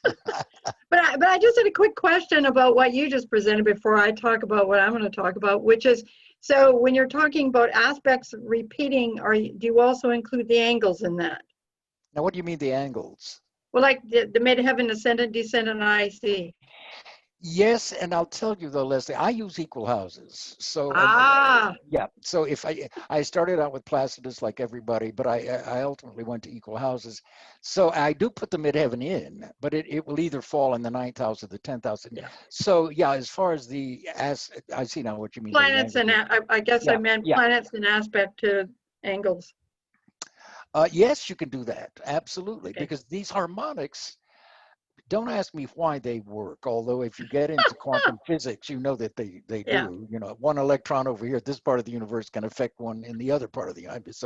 But I just had a quick question about what you just presented before I talk about what I'm going to talk about, which is, so when you're talking about aspects repeating, do you also include the angles in that? Now, what do you mean the angles? Well, like the midheaven, ascendant, descendant, IC. Yes, and I'll tell you though, Lesley, I use equal houses. So yeah, so if I started out with Placidus like everybody, but I ultimately went to equal houses. So I do put the midheaven in, but it will either fall in the 9th house or the 10th house. Yeah. So yeah, as far as I see now what you mean. Planets and I guess I meant planets and aspect to angles. Yes, you can do that. Absolutely. Okay. Because these harmonics, don't ask me why they work. Although if you get into quantum physics, you know that they Yeah. do. One electron over here at this part of the universe can affect one in the other part of the universe.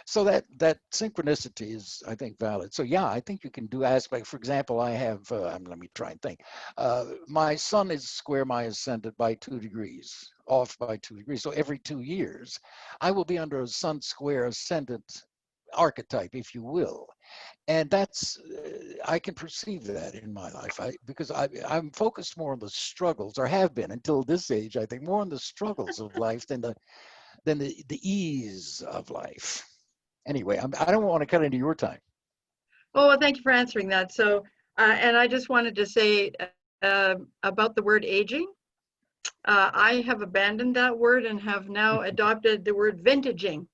So that synchronicity is, I think, valid. So yeah, I think you can do aspect. For example, I have, let me try and think. My sun is square my ascendant by 2 degrees, off by 2 degrees. So every 2 years, I will be under a sun square ascendant archetype, if you will. And that's, I can perceive that in my life because I'm focused more on the struggles, or have been until this age, I think, more on the struggles of life than the ease of life. Anyway, I don't want to cut into your time. Oh, well, thank you for answering that. So, and I just wanted to say about the word aging. I have abandoned that word and have now adopted the word vintaging.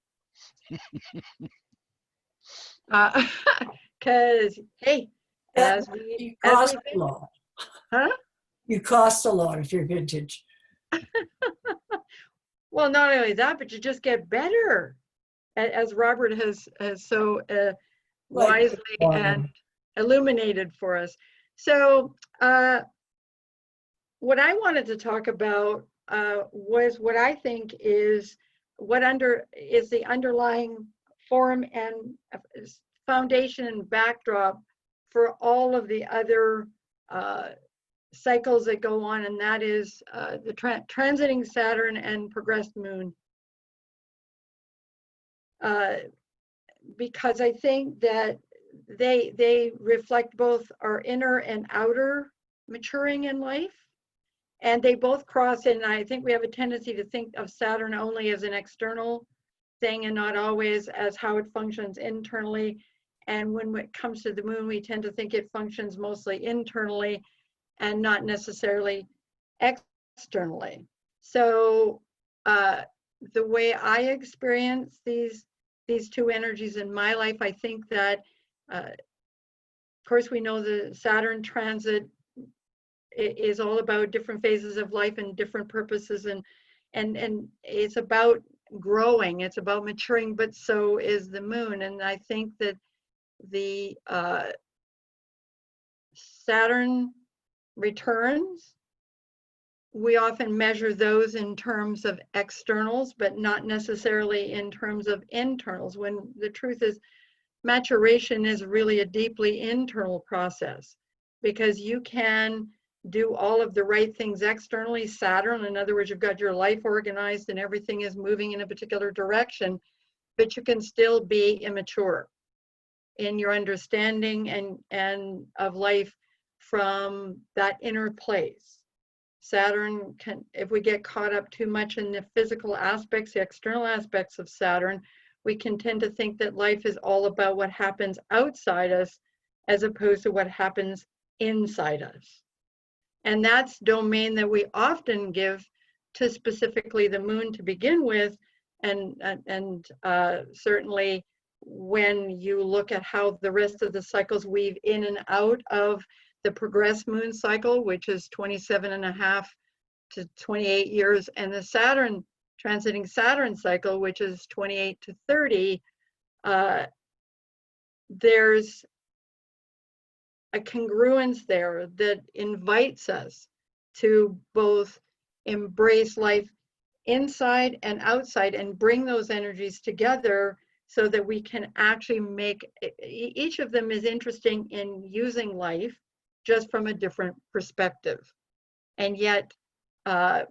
Because, hey, You cost a lot. Huh? You cost a lot if you're vintage. Well, not only that, but you just get better, as Robert has so wisely and illuminated for us. So what I wanted to talk about was what I think is the underlying form and foundation and backdrop for all of the other cycles that go on, and that is the transiting Saturn and progressed moon. Because I think that they reflect both our inner and outer maturing in life, and they both cross in. I think we have a tendency to think of Saturn only as an external thing and not always as how it functions internally. And when it comes to the moon, we tend to think it functions mostly internally and not necessarily externally. So the way I experience these two energies in my life, I think that, of course, we know the Saturn transit is all about different phases of life and different purposes, and it's about growing, it's about maturing, but so is the moon. And I think that the Saturn returns, we often measure those in terms of externals, but not necessarily in terms of internals, when the truth is maturation is really a deeply internal process, because you can do all of the right things externally, Saturn, in other words, you've got your life organized and everything is moving in a particular direction, but you can still be immature in your understanding and of life from that inner place. Saturn can, if we get caught up too much in the physical aspects, the external aspects of Saturn, we can tend to think that life is all about what happens outside us as opposed to what happens inside us. And that's domain that we often give to specifically the moon to begin with. And certainly when you look at how the rest of the cycles weave in and out of the progressed moon cycle, which is 27.5 to 28 years, and the Saturn transiting Saturn cycle, which is 28 to 30, there's a congruence there that invites us to both embrace life inside and outside and bring those energies together so that we can actually make, each of them is interesting in using life just from a different perspective. And yet, and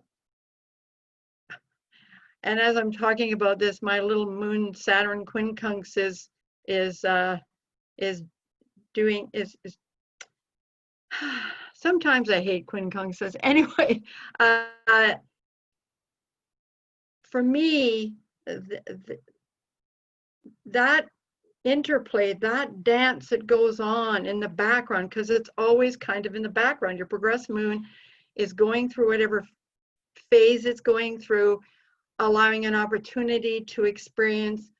as I'm talking about this, my little moon Saturn quincunx is sometimes I hate quincunxes. Anyway, for me, that interplay, that dance that goes on in the background, because it's always kind of in the background. Your progressed moon is going through whatever phase it's going through, allowing an opportunity to experience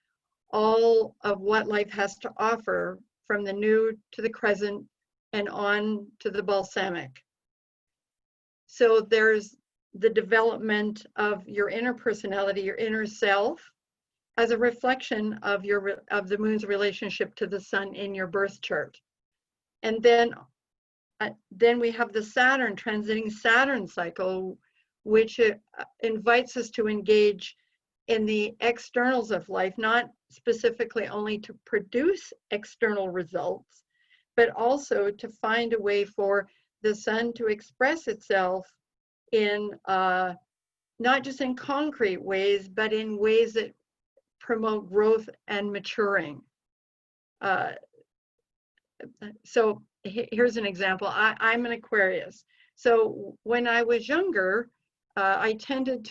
all of what life has to offer, from the new to the crescent and on to the balsamic. So there's the development of your inner personality, your inner self, as a reflection of the moon's relationship to the sun in your birth chart. And then we have the Saturn transiting Saturn cycle, which invites us to engage in the externals of life, not specifically only to produce external results, but also to find a way for the sun to express itself in not just in concrete ways, but in ways that promote growth and maturing. So here's an example. I'm an Aquarius. So when I was younger, I tended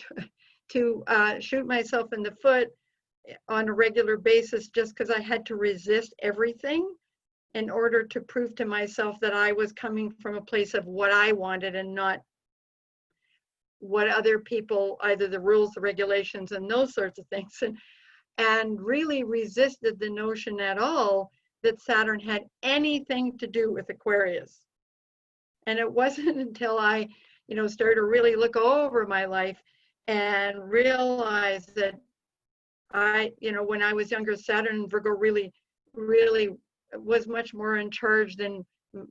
to shoot myself in the foot on a regular basis just because I had to resist everything in order to prove to myself that I was coming from a place of what I wanted and not what other people, either the rules, the regulations, and those sorts of things, and really resisted the notion at all that Saturn had anything to do with Aquarius. And it wasn't until I, started to really look over my life and realize that when I was younger, Saturn and Virgo really was much more in charge than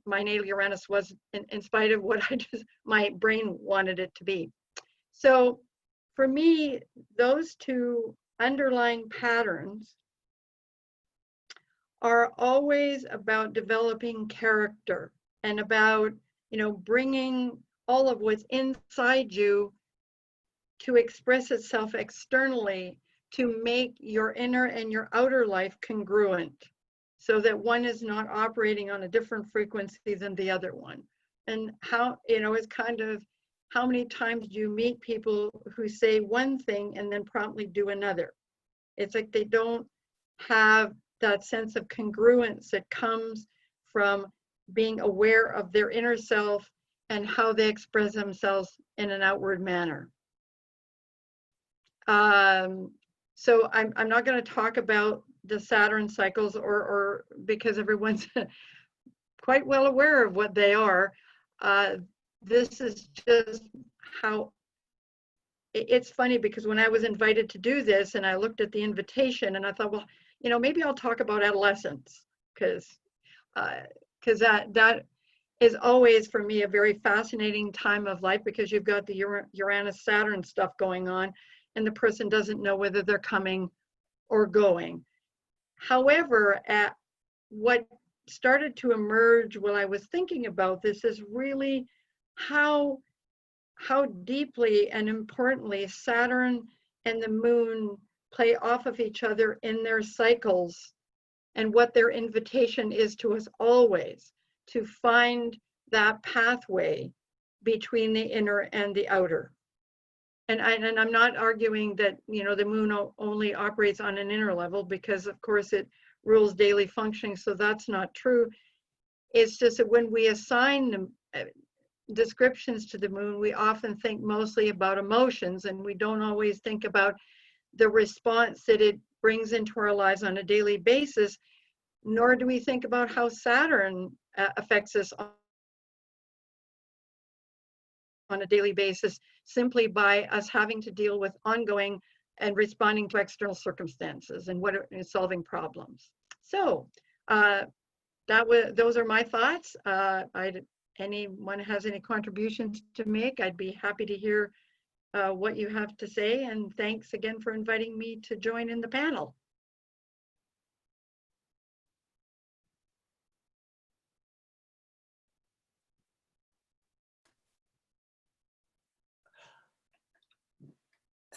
my natal Uranus was, in spite of what my brain wanted it to be. So for me, those two underlying patterns are always about developing character and about, bringing all of what's inside you to express itself externally, to make your inner and your outer life congruent, so that one is not operating on a different frequency than the other one. And how, it's kind of, how many times do you meet people who say one thing and then promptly do another? It's like they don't have that sense of congruence that comes from being aware of their inner self and how they express themselves in an outward manner. So I'm not going to talk about the Saturn cycles or because everyone's quite well aware of what they are. This is just how it's funny, because when I was invited to do this and I looked at the invitation and I thought, well, maybe I'll talk about adolescence, because that is always for me a very fascinating time of life, because you've got the Uranus Saturn stuff going on and the person doesn't know whether they're coming or going. However, what started to emerge while I was thinking about this is really how deeply and importantly Saturn and the moon play off of each other in their cycles, and what their invitation is to us always to find that pathway between the inner and the outer. And I'm not arguing that the moon only operates on an inner level, because of course it rules daily functioning, so that's not true. It's just that when we assign descriptions to the moon, we often think mostly about emotions, and we don't always think about the response that it brings into our lives on a daily basis, nor do we think about how Saturn affects us on a daily basis, simply by us having to deal with ongoing and responding to external circumstances and solving problems. So those are my thoughts. Anyone has any contributions to make, I'd be happy to hear what you have to say. And thanks again for inviting me to join in the panel.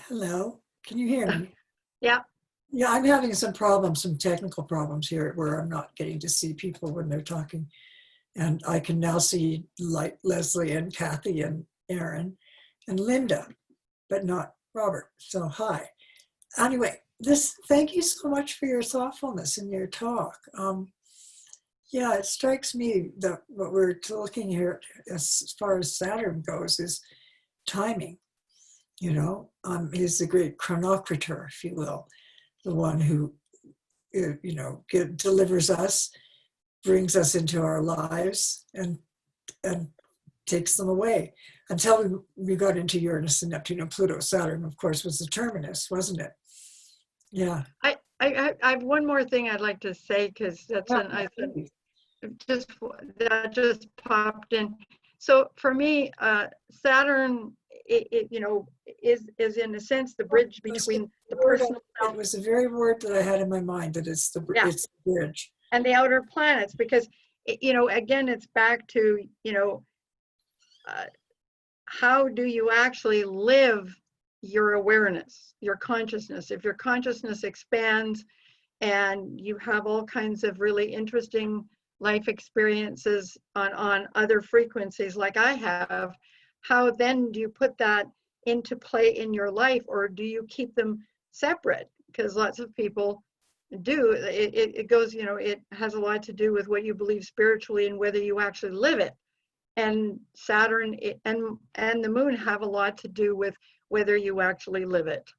Hello, can you hear me? Yeah. Yeah, I'm having some technical problems here where I'm not getting to see people when they're talking. And I can now see Lesley and Cathy and Erin and Linda, but not Robert. So hi. Anyway, thank you so much for your thoughtfulness in your talk. Yeah, it strikes me that what we're looking here as far as Saturn goes is timing. He's the great chronocrator, if you will, the one who, delivers us, brings us into our lives, and takes them away. Until we got into Uranus and Neptune and Pluto. Saturn, of course, was the terminus, wasn't it? Yeah. I have one more thing I'd like to say, because that's that just popped in. So for me, Saturn, is in a sense the bridge between the personal self. It was the very word that I had in my mind, that it's the bridge. And the outer planets, because, again, it's back to, how do you actually live your awareness, your consciousness? If your consciousness expands and you have all kinds of really interesting life experiences on other frequencies like I have, how then do you put that into play in your life, or do you keep them separate? Because lots of people do. It goes, it has a lot to do with what you believe spiritually and whether you actually live it. And Saturn and the moon have a lot to do with whether you actually live it.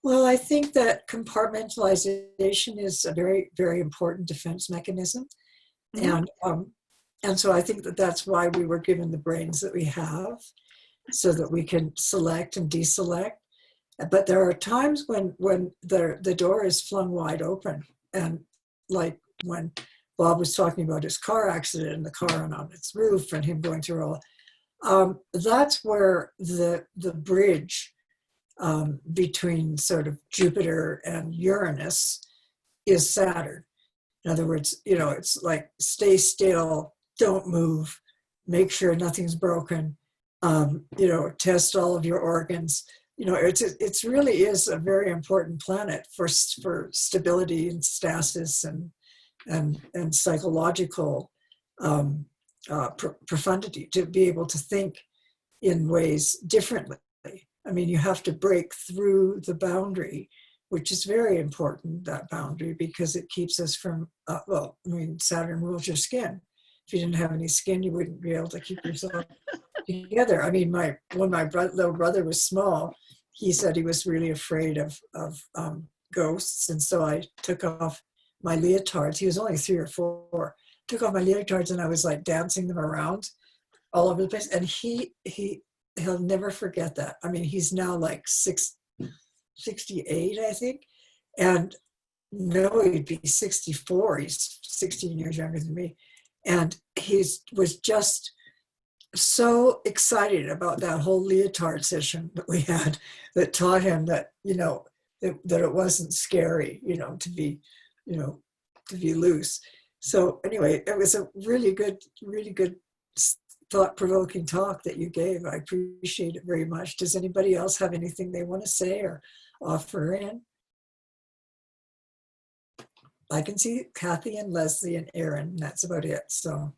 Well, I think that compartmentalization is a very, very important defense mechanism. Mm-hmm. And so I think that that's why we were given the brains that we have, so that we can select and deselect. But there are times when the door is flung wide open. And like when Bob was talking about his car accident and the car on its roof and him going through all, that's where the bridge between sort of Jupiter and Uranus is Saturn. In other words, it's like, stay still, don't move, make sure nothing's broken, test all of your organs. It's really is a very important planet for stability and stasis and psychological profundity, to be able to think in ways differently. I mean, you have to break through the boundary, which is very important, that boundary, because it keeps us from, Saturn rules your skin. If you didn't have any skin, you wouldn't be able to keep yourself together. I mean, when my little brother was small, he said he was really afraid of ghosts. And so I took off my leotards. He was only 3 or 4. Took off my leotards and I was like dancing them around all over the place. And he'll never forget that. I mean, he's now like 68, I think. And no, he'd be 64. He's 16 years younger than me. And he was just so excited about that whole leotard session that we had, that taught him that, you know, that it wasn't scary, you know, to be loose. So anyway, it was a really good thought-provoking talk that you gave. I appreciate it very much. Does anybody else have anything they want to say or offer in? I can see Cathy and Lesley and Erin, and that's about it. So.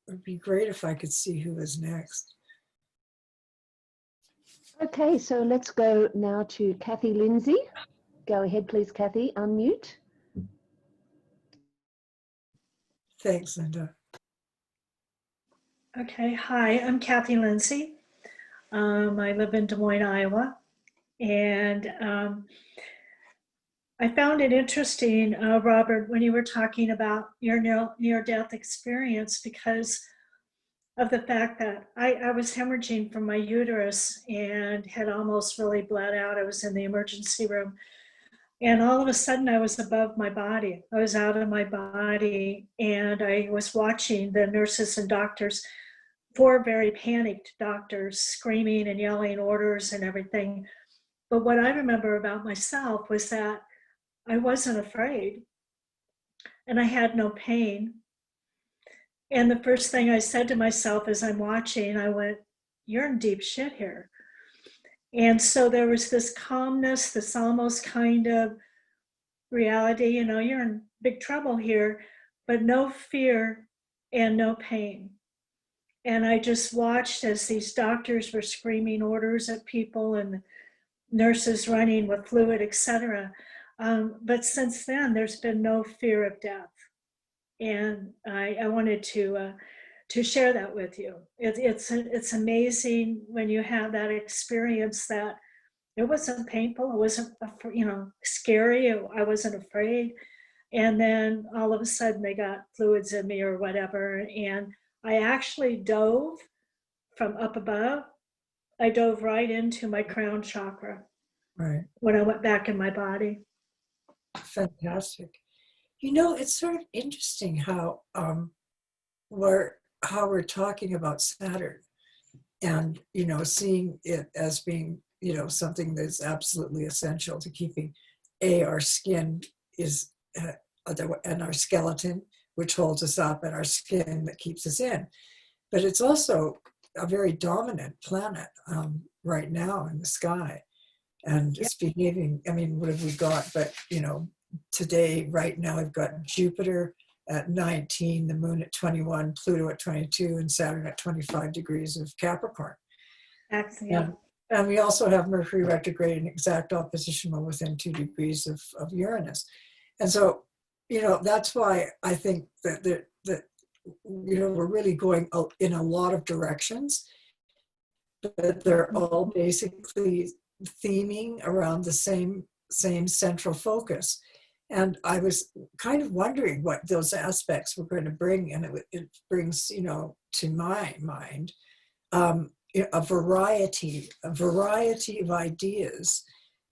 It would be great if I could see who was next. Okay, so let's go now to Cathy Lindsey. Go ahead, please, Cathy, unmute. Thanks, Linda. Okay, hi, I'm Cathy Lindsey. I live in Des Moines, Iowa. And I found it interesting, Robert, when you were talking about your near-death experience, because of the fact that I was hemorrhaging from my uterus and had almost really bled out. I was in the emergency room. And all of a sudden I was above my body. I was out of my body, and I was watching the nurses and doctors, 4 very panicked doctors, screaming and yelling orders and everything. But what I remember about myself was that I wasn't afraid and I had no pain. And the first thing I said to myself as I'm watching, I went, you're in deep shit here. And so there was this calmness, this almost kind of reality, you know, you're in big trouble here, but no fear and no pain. And I just watched as these doctors were screaming orders at people and nurses running with fluid, etc. But since then, there's been no fear of death. And I wanted to share that with you. It's amazing when you have that experience that it wasn't painful, it wasn't, you know, scary, I wasn't afraid. And then all of a sudden they got fluids in me or whatever. And I actually dove from up above. I dove right into my crown chakra. Right. When I went back in my body. Fantastic. You know, it's sort of interesting how we're talking about Saturn, and you know, seeing it as being, you know, something that's absolutely essential to keeping our skin is and our skeleton, which holds us up, and our skin that keeps us in. But it's also a very dominant planet right now in the sky, and it's behaving. I mean, what have we got? But you know, today, right now, we've got Jupiter at 19, the moon at 21, Pluto at 22, and Saturn at 25 degrees of Capricorn. Excellent. And we also have Mercury retrograde in exact opposition within 2 degrees of Uranus. And so, you know, that's why I think that you know, we're really going in a lot of directions, but they're all basically theming around the same central focus. And I was kind of wondering what those aspects were going to bring, and it brings, you know, to my mind a variety of ideas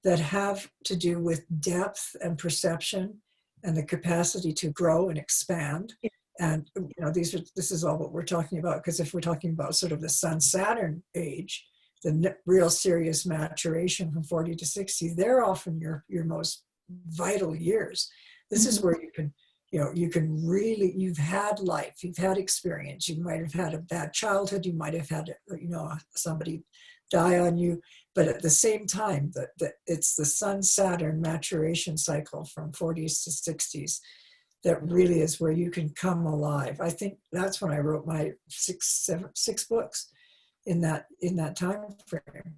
that have to do with depth and perception and the capacity to grow and expand. And you know, this is all what we're talking about, because if we're talking about sort of the Sun-Saturn age, the real serious maturation from 40 to 60, they're often your most vital years. This is where you can, you know, you can really, you've had life, you've had experience, you might have had a bad childhood, you might have had, you know, somebody die on you, but at the same time, that it's the Sun-Saturn maturation cycle from 40s to 60s that really is where you can come alive. I think that's when I wrote my six books in that time frame.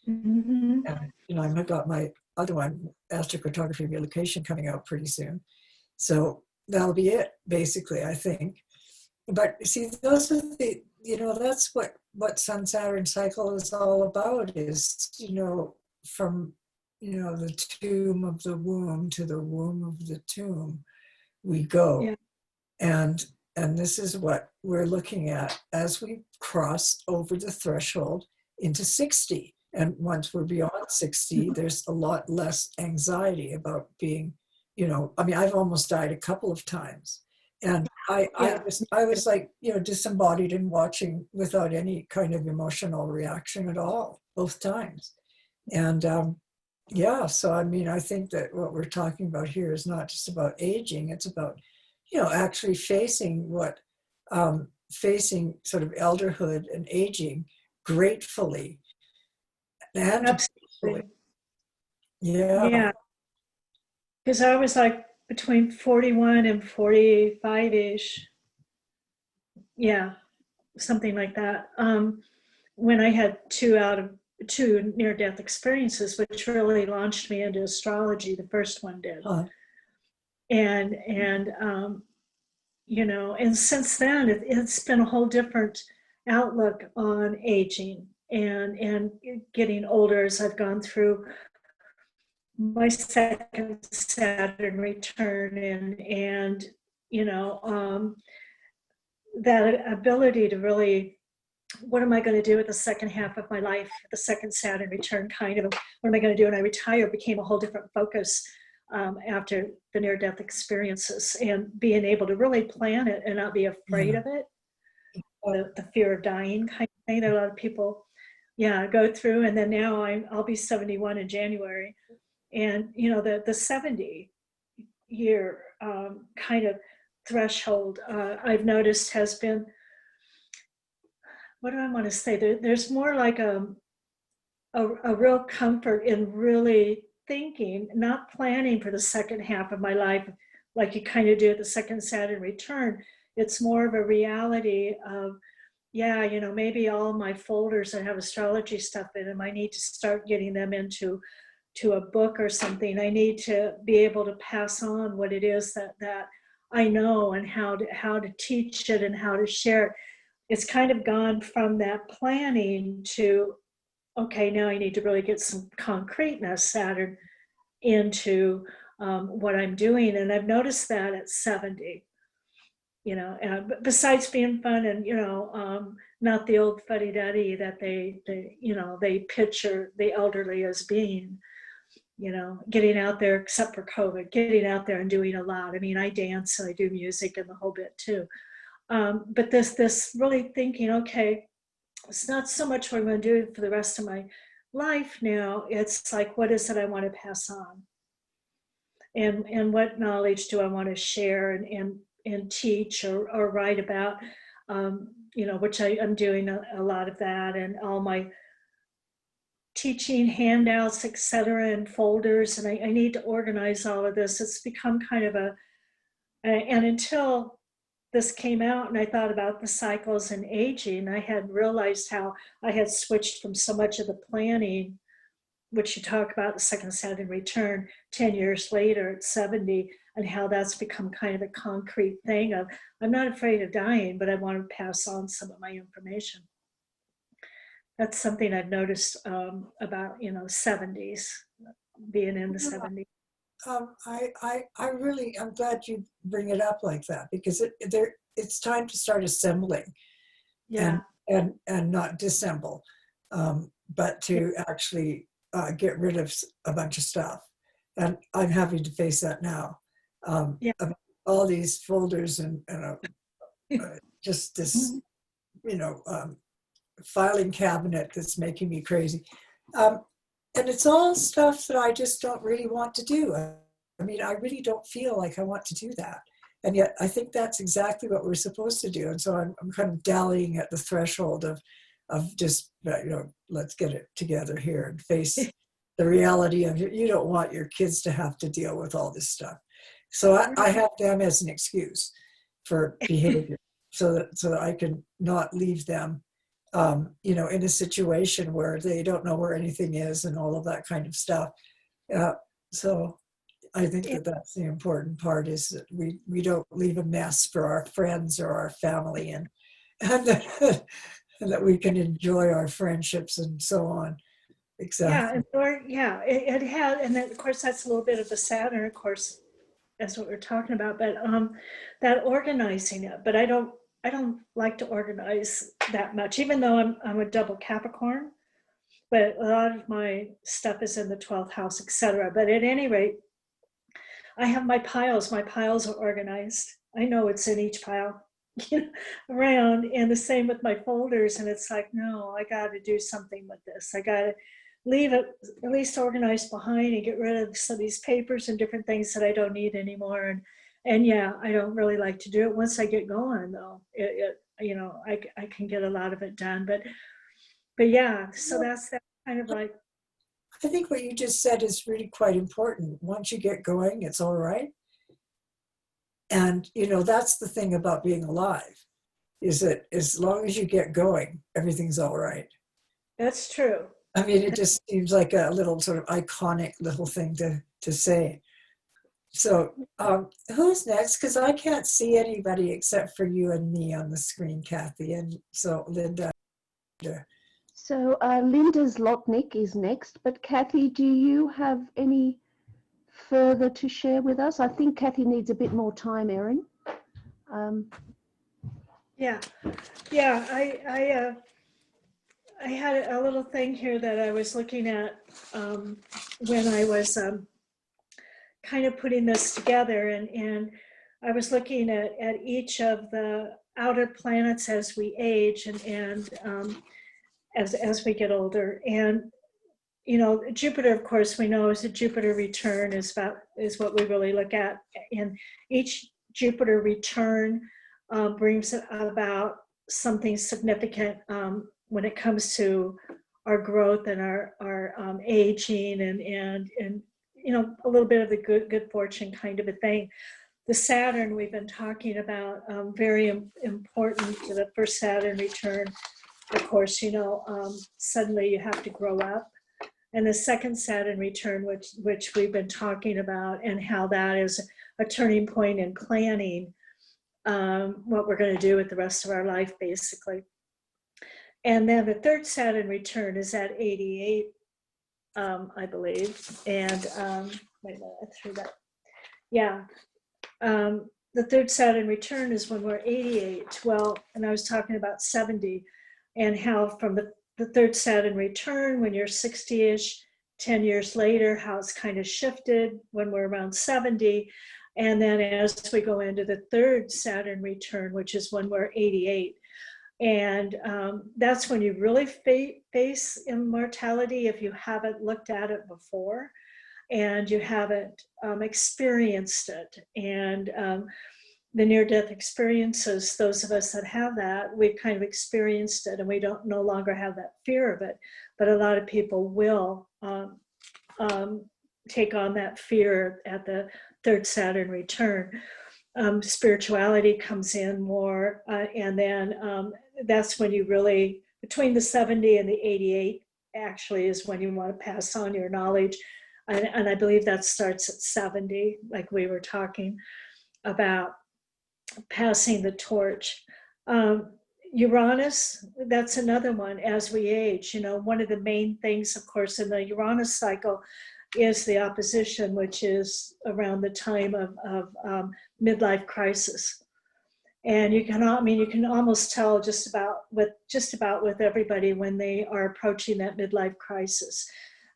Mm-hmm. And, you know, I've got my other one, Astrocartography Relocation, coming out pretty soon. So, that'll be it, basically, I think. But see, those are the, that's what Sun Saturn cycle is all about, is, from, the tomb of the womb to the womb of the tomb, we go. Yeah. And this is what we're looking at as we cross over the threshold into 60. And once we're beyond 60, there's a lot less anxiety about being, I've almost died a couple of times. And I was like, disembodied and watching without any kind of emotional reaction at all, both times. And so I think that what we're talking about here is not just about aging, it's about, actually facing facing sort of elderhood and aging gratefully. And Absolutely. yeah. Because I was like between 41 and 45-ish. Yeah, something like that. When I had two near-death experiences, which really launched me into astrology. The first one did. And since then it's been a whole different outlook on aging and getting older as I've gone through my second Saturn return and that ability to really, what am I going to do with the second half of my life, the second Saturn return kind of, what am I going to do when I retire, became a whole different focus after the near-death experiences, and being able to really plan it and not be afraid of it, the fear of dying kind of thing that a lot of people go through. And then now I'll be 71 in January, and the 70 year kind of threshold I've noticed has been, what do I want to say, there's more like a real comfort in really thinking, not planning for the second half of my life like you kind of do at the second Saturn return. It's more of a reality of, maybe all my folders that have astrology stuff in them, I need to start getting them into a book or something. I need to be able to pass on what it is that I know, and how to teach it and how to share it. It's kind of gone from that planning to, okay, now I need to really get some concreteness, Saturn, into what I'm doing. And I've noticed that at 70, besides being fun and, not the old fuddy-duddy that they picture the elderly as being, getting out there, except for COVID, getting out there and doing a lot. I mean, I dance and I do music and the whole bit too. But this really thinking, okay, it's not so much what I'm going to do for the rest of my life now. It's like, what is it I want to pass on? And what knowledge do I want to share and teach or write about, which I'm doing a lot of that, and all my teaching handouts, etc., and folders. And I need to organize all of this. It's become kind of and until this came out and I thought about the cycles and aging, I had realized how I had switched from so much of the planning, which you talk about the second Saturn return 10 years later at 70, and how that's become kind of a concrete thing of, I'm not afraid of dying, but I want to pass on some of my information. That's something I've noticed about, 70s, being in the 70s. I'm glad you bring it up like that, because it's time to start assembling, and not disassemble, but to actually get rid of a bunch of stuff. And I'm having to face that now. All these folders and just this, filing cabinet that's making me crazy. And it's all stuff that I just don't really want to do. I mean, I really don't feel like I want to do that. And yet I think that's exactly what we're supposed to do. And so I'm kind of dallying at the threshold of just, let's get it together here and face the reality of, you don't want your kids to have to deal with all this stuff. So I have them as an excuse for behavior, so that I can not leave them in a situation where they don't know where anything is and all of that kind of stuff. So I think that that's the important part, is that we don't leave a mess for our friends or our family, and that, and that we can enjoy our friendships and so on. Exactly. It had, and then of course that's a little bit of the Saturn, of course, that's what we're talking about. But that organizing it, but I don't like to organize that much, even though I'm a double Capricorn. But a lot of my stuff is in the 12th house, etc. But at any rate, I have my piles. My piles are organized. I know it's in each pile around, and the same with my folders. And it's like, no, I got to do something with this. I got to leave it at least organized behind and get rid of some of these papers and different things that I don't need anymore. And yeah, I don't really like to do it. Once I get going, though, I can get a lot of it done. But yeah, so that's kind of like. I think what you just said is really quite important. Once you get going, it's all right. And, that's the thing about being alive, is that as long as you get going, everything's all right. That's true. I mean, it just seems like a little sort of iconic little thing to say. So who's next? Because I can't see anybody except for you and me on the screen, Cathy. And so Linda. So Linda Zlotnick is next, but Cathy, do you have any further to share with us? I think Cathy needs a bit more time, Erin. Yeah. I had a little thing here that I was looking at when I was kind of putting this together, and I was looking at each of the outer planets as we age and as we get older. And Jupiter, of course, we know is a Jupiter return is what we really look at, and each Jupiter return brings about something significant when it comes to our growth and our aging and a little bit of the good fortune kind of a thing. The Saturn we've been talking about, very important to the first Saturn return. Of course, suddenly you have to grow up. And the second Saturn return, which we've been talking about, and how that is a turning point in planning what we're going to do with the rest of our life, basically. And then the third Saturn return is at 88, I believe. And wait a minute, I threw that. Yeah. The third Saturn return is when we're 88. Well, and I was talking about 70, and how from the third Saturn return, when you're 60-ish, 10 years later, how it's kind of shifted when we're around 70. And then as we go into the third Saturn return, which is when we're 88. And that's when you really face immortality if you haven't looked at it before and you haven't experienced it. And the near-death experiences, those of us that have that, we've kind of experienced it and we don't no longer have that fear of it. But a lot of people will take on that fear at the third Saturn return. Spirituality comes in more, and then that's when you really, between the 70 and the 88 actually is when you want to pass on your knowledge. And I believe that starts at 70, like we were talking about passing the torch. Uranus, that's another one as we age. One of the main things, of course, in the Uranus cycle is the opposition, which is around the time of midlife crisis. And you can almost tell just about with everybody when they are approaching that midlife crisis.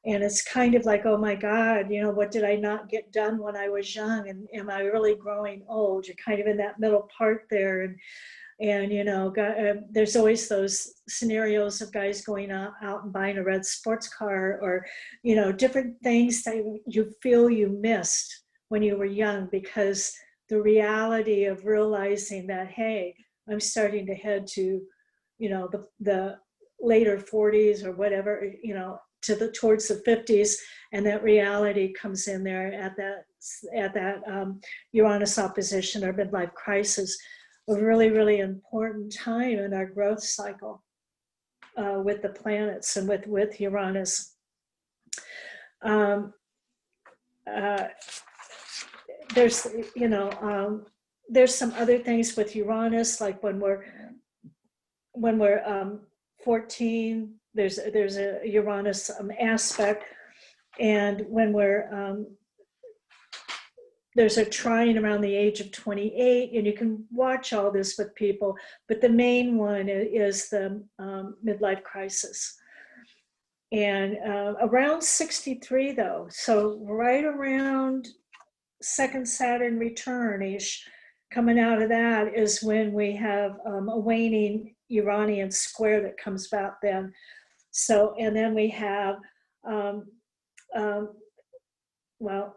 And it's kind of like, oh my God, what did I not get done when I was young? And am I really growing old? You're kind of in that middle part there. And there's always those scenarios of guys going out and buying a red sports car, or, different things that you feel you missed when you were young, because the reality of realizing that, hey, I'm starting to head to, the later 40s or whatever, towards the 50s, and that reality comes in there at that Uranus opposition or midlife crisis. A really, really important time in our growth cycle with the planets and with Uranus. there's, you know, there's some other things with Uranus, like when we're 14, there's a Uranus aspect, and when we're there's a trine around the age of 28, and you can watch all this with people, but the main one is the midlife crisis. And around 63 though, so right around second Saturn return-ish, coming out of that is when we have a waning Uranian square that comes about then. So, and then we have, well,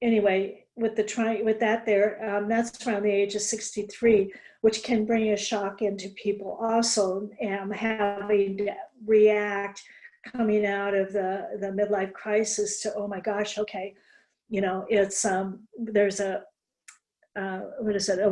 anyway, with that there, that's around the age of 63, which can bring a shock into people also, having to react coming out of the midlife crisis to, oh my gosh, okay, you know, it's there's a what is it, a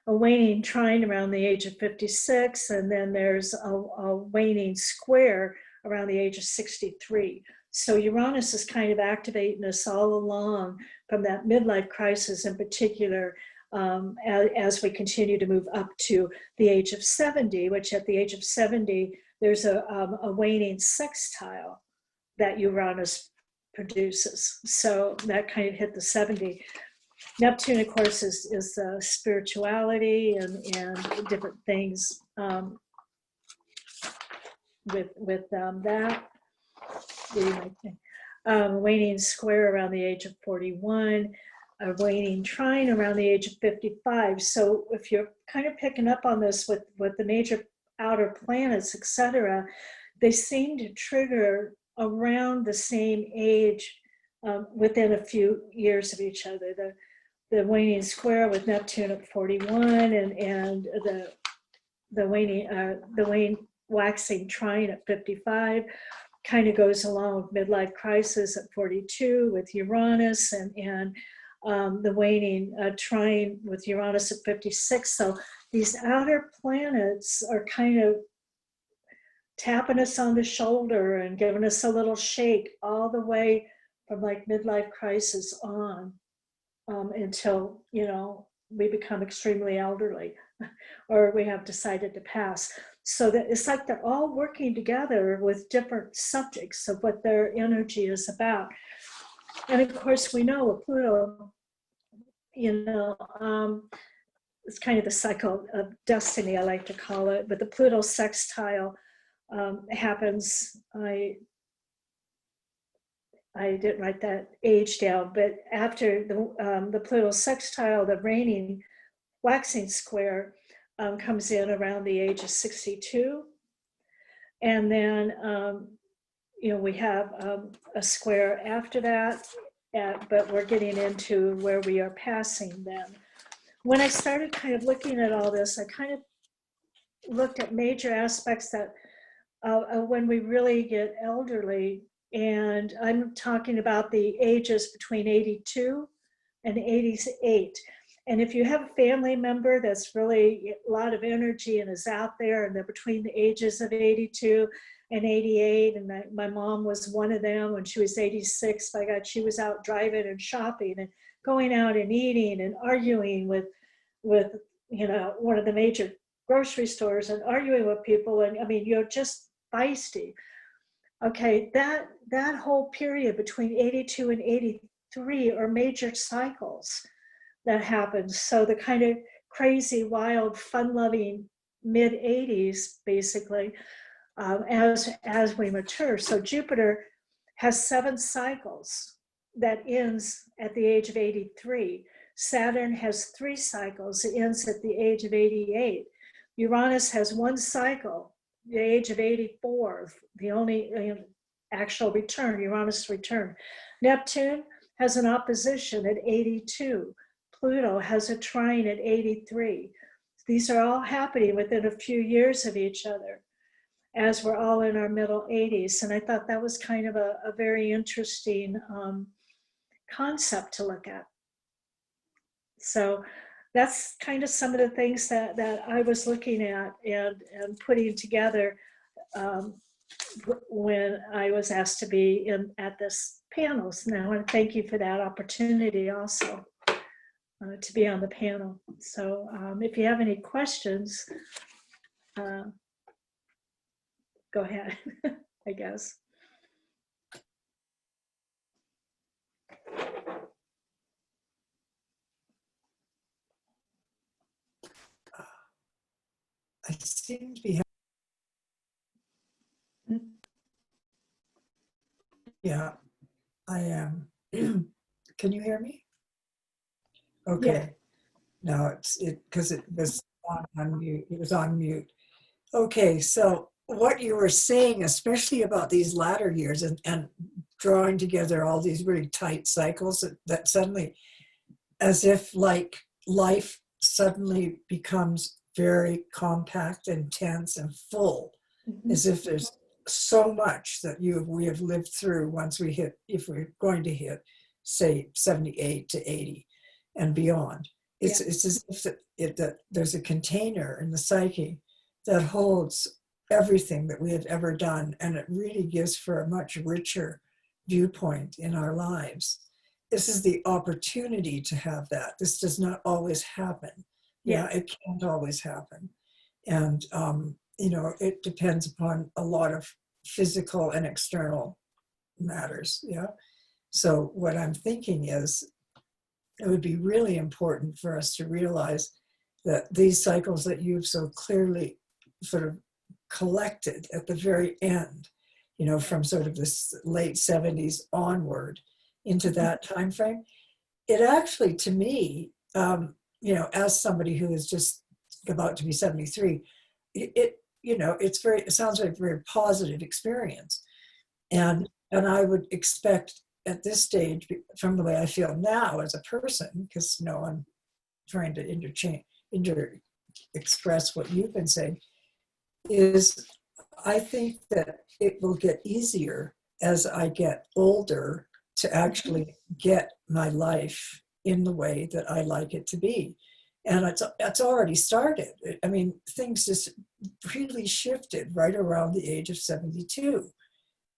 waning trine around the age of 56, and then there's a waning square around the age of 63. So Uranus is kind of activating us all along from that midlife crisis in particular, as we continue to move up to the age of 70, which at the age of 70, there's a waning sextile that Uranus produces. So that kind of hit the 70. Neptune, of course, is spirituality and different things with that. Waning square around the age of 41, a waning trine around the age of 55. So if you're kind of picking up on this with the major outer planets, etc., they seem to trigger around the same age within a few years of each other. The waning square with Neptune at 41 and the waning waxing trine at 55 kind of goes along with midlife crisis at 42 with Uranus and the waning trine with Uranus at 56. So these outer planets are kind of tapping us on the shoulder and giving us a little shake all the way from like midlife crisis on until, you know, we become extremely elderly or we have decided to pass. So that it's like they're all working together with different subjects of what their energy is about. And of course, we know with Pluto, you know, it's kind of the cycle of destiny, I like to call it, but the Pluto sextile happens. I didn't write that age down, but after the Pluto sextile, the waning waxing square comes in around the age of 62. And then, you know, we have a square after that, but we're getting into where we are passing then. When I started kind of looking at all this, I kind of looked at major aspects that when we really get elderly, and I'm talking about the ages between 82 and 88. And if you have a family member that's really a lot of energy and is out there and they're between the ages of 82 and 88, and my mom was one of them when she was 86, my God, she was out driving and shopping and going out and eating and arguing with you know, one of the major grocery stores and arguing with people. And I mean, you're just feisty. Okay, that whole period between 82 and 83 are major cycles that happens. So the kind of crazy, wild, fun-loving mid-80s, basically, as we mature. So Jupiter has 7 cycles that ends at the age of 83. Saturn has 3 cycles. It ends at the age of 88. Uranus has 1 cycle, the age of 84, the only actual return, Uranus return. Neptune has an opposition at 82. Pluto has a trine at 83. These are all happening within a few years of each other as we're all in our middle 80s. And I thought that was kind of a very interesting concept to look at. So that's kind of some of the things that I was looking at and putting together when I was asked to be at this panel. So now I want to thank you for that opportunity also to be on the panel. So if you have any questions, go ahead, I guess. I seem to be. Yeah, I am. Can you hear me? Okay. No, because it was on mute. It was on mute. Okay, so what you were saying, especially about these latter years and drawing together all these really tight cycles that suddenly, as if like life suddenly becomes very compact and tense and full, as if there's so much that we have lived through once we hit, if we're going to hit, say 78 to 80 and beyond. It's as if that there's a container in the psyche that holds everything that we have ever done, and it really gives for a much richer viewpoint in our lives. This is the opportunity to have that. This does not always happen. Yeah, it can't always happen. And, you know, it depends upon a lot of physical and external matters. Yeah. So what I'm thinking is it would be really important for us to realize that these cycles that you've so clearly sort of collected at the very end, you know, from sort of this late 70s onward into that time frame, it actually, to me, you know, as somebody who is just about to be 73, it you know, it sounds like a very positive experience. And I would expect at this stage, from the way I feel now as a person, because you know, I'm trying to express what you've been saying, is I think that it will get easier as I get older to actually get my life in the way that I like it to be. And it's already started. I mean, things just really shifted right around the age of 72.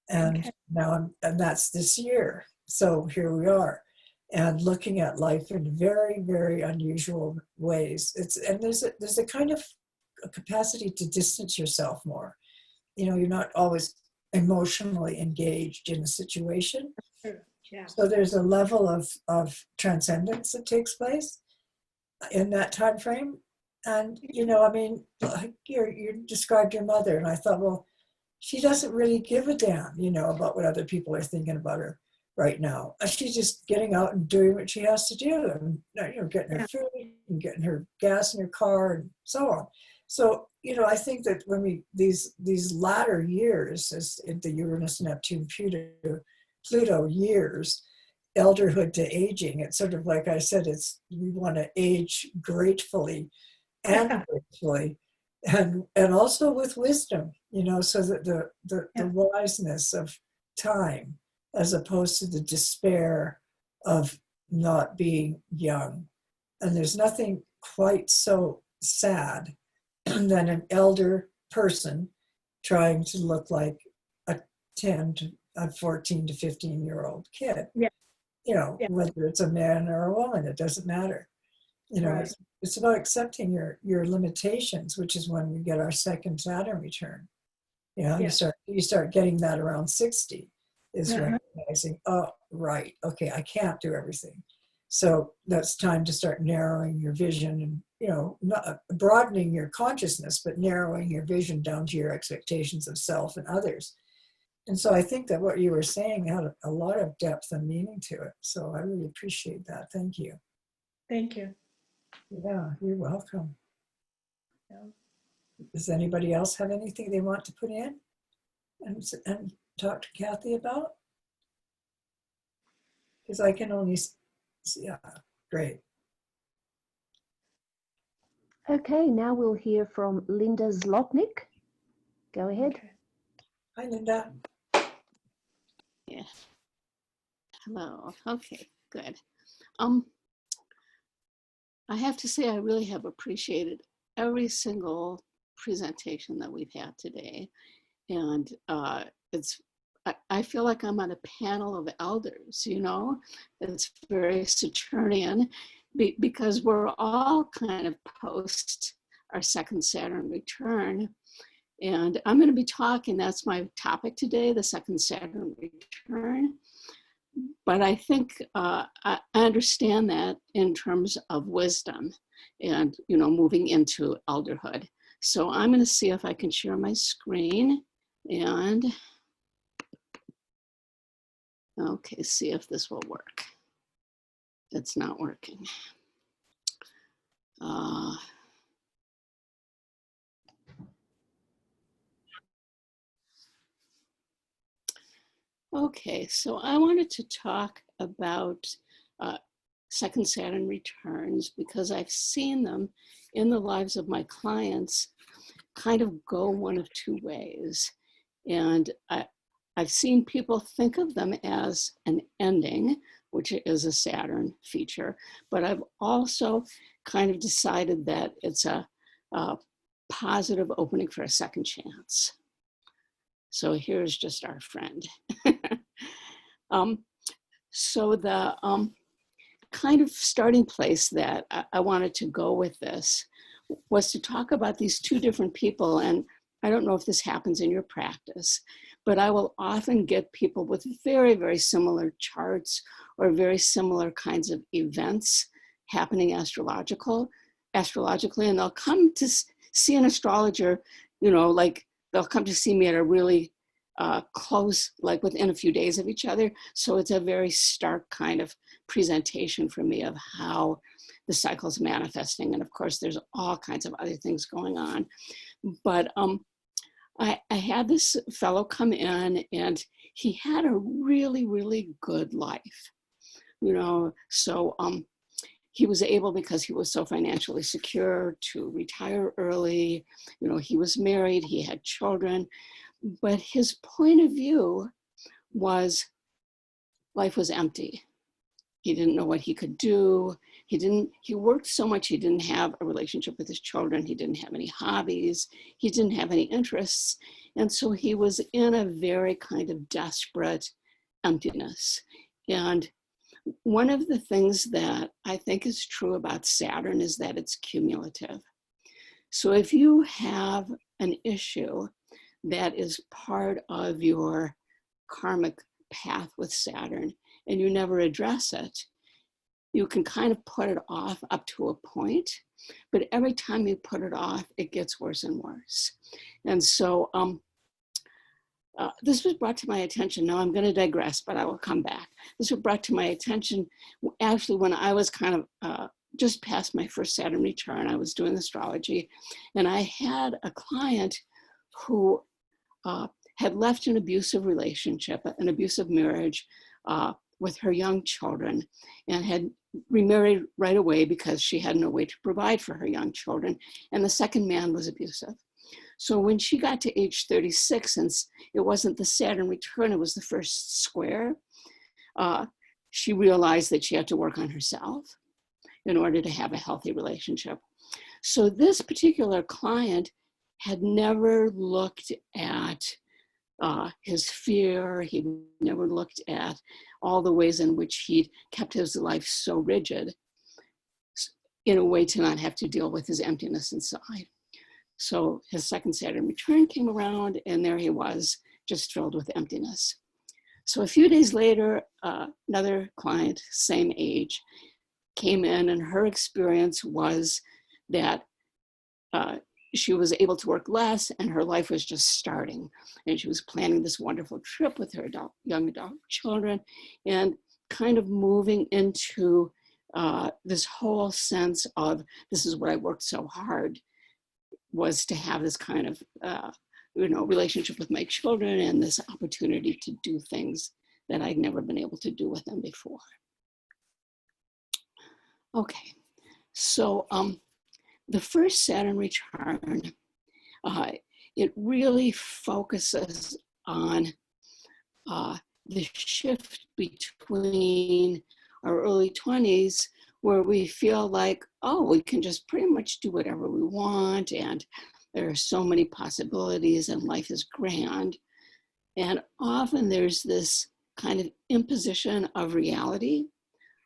And now and that's this year. So here we are. And looking at life in very, very unusual ways. There's a kind of a capacity to distance yourself more. You know, you're not always emotionally engaged in a situation. Yeah. So there's a level of transcendence that takes place in that time frame. And, you know, I mean, you described your mother, and I thought, well, she doesn't really give a damn, you know, about what other people are thinking about her right now. She's just getting out and doing what she has to do, and, you know, getting her food and getting her gas in her car and so on. So, you know, I think that when these latter years, as in the Uranus, Neptune, Pluto years, elderhood to aging, it's sort of like I said, we want to age gratefully and gracefully, and also with wisdom, you know, so that the wiseness of time, as opposed to the despair of not being young. And there's nothing quite so sad than an elder person trying to look like a 14 to 15-year-old kid. Yeah. You know, whether it's a man or a woman, it doesn't matter. You know, it's about accepting your limitations, which is when we get our second Saturn return. You know, you start getting that around 60, is recognizing, oh, right, okay, I can't do everything. So that's time to start narrowing your vision and, you know, not broadening your consciousness, but narrowing your vision down to your expectations of self and others. And so I think that what you were saying had a lot of depth and meaning to it. So I really appreciate that. Thank you. Thank you. Yeah, you're welcome. Yeah. Does anybody else have anything they want to put in and talk to Cathy about? Because I can only, yeah, great. Okay, now we'll hear from Linda Zlotnick. Go ahead. Okay. Hi, Linda. Yeah. Hello. Okay, good. I have to say I really have appreciated every single presentation that we've had today. And I feel like I'm on a panel of elders, you know. It's very Saturnian because we're all kind of post our second Saturn return. And I'm going to be talking, that's my topic today, the second Saturn return. But I think I understand that in terms of wisdom and, you know, moving into elderhood. So I'm going to see if I can share my screen and, okay, see if this will work. It's not working. Okay, so I wanted to talk about second Saturn returns because I've seen them in the lives of my clients kind of go one of two ways. And I've seen people think of them as an ending, which is a Saturn feature, but I've also kind of decided that it's a positive opening for a second chance. So here's just our friend. So the kind of starting place that I wanted to go with this was to talk about these two different people. And I don't know if this happens in your practice, but I will often get people with very, very similar charts or very similar kinds of events happening astrologically, and they'll come to see an astrologer, you know, like they'll come to see me at a really close, like within a few days of each other. So it's a very stark kind of presentation for me of how the cycle's manifesting. And of course, there's all kinds of other things going on. But I had this fellow come in and he had a really, really good life, you know, so he was able, because he was so financially secure, to retire early. You know, he was married, he had children, but his point of view was life was empty. He didn't know what he could do. He worked so much, he didn't have a relationship with his children. He didn't have any hobbies. He didn't have any interests. And so he was in a very kind of desperate emptiness. And one of the things that I think is true about Saturn is that it's cumulative. So if you have an issue that is part of your karmic path with Saturn and you never address it, you can kind of put it off up to a point, but every time you put it off, it gets worse and worse. And so this was brought to my attention. Now I'm going to digress, but I will come back. This was brought to my attention actually when I was kind of just past my first Saturn return. I was doing astrology, and I had a client who had left an abusive relationship, an abusive marriage with her young children, and had remarried right away because she had no way to provide for her young children. And the second man was abusive. So when she got to age 36, since it wasn't the Saturn return, it was the first square, she realized that she had to work on herself in order to have a healthy relationship. So this particular client had never looked at his fear. He never looked at all the ways in which he'd kept his life so rigid in a way to not have to deal with his emptiness inside. So his second Saturn return came around, and there he was, just filled with emptiness. So a few days later, another client, same age, came in, and her experience was that she was able to work less and her life was just starting. And she was planning this wonderful trip with her young adult children and kind of moving into this whole sense of, this is what I worked so hard, was to have this kind of relationship with my children and this opportunity to do things that I'd never been able to do with them before. Okay, so the first Saturn return, it really focuses on the shift between our early 20s, where we feel like, oh, we can just pretty much do whatever we want, and There are so many possibilities and life is grand. And often there's this kind of imposition of reality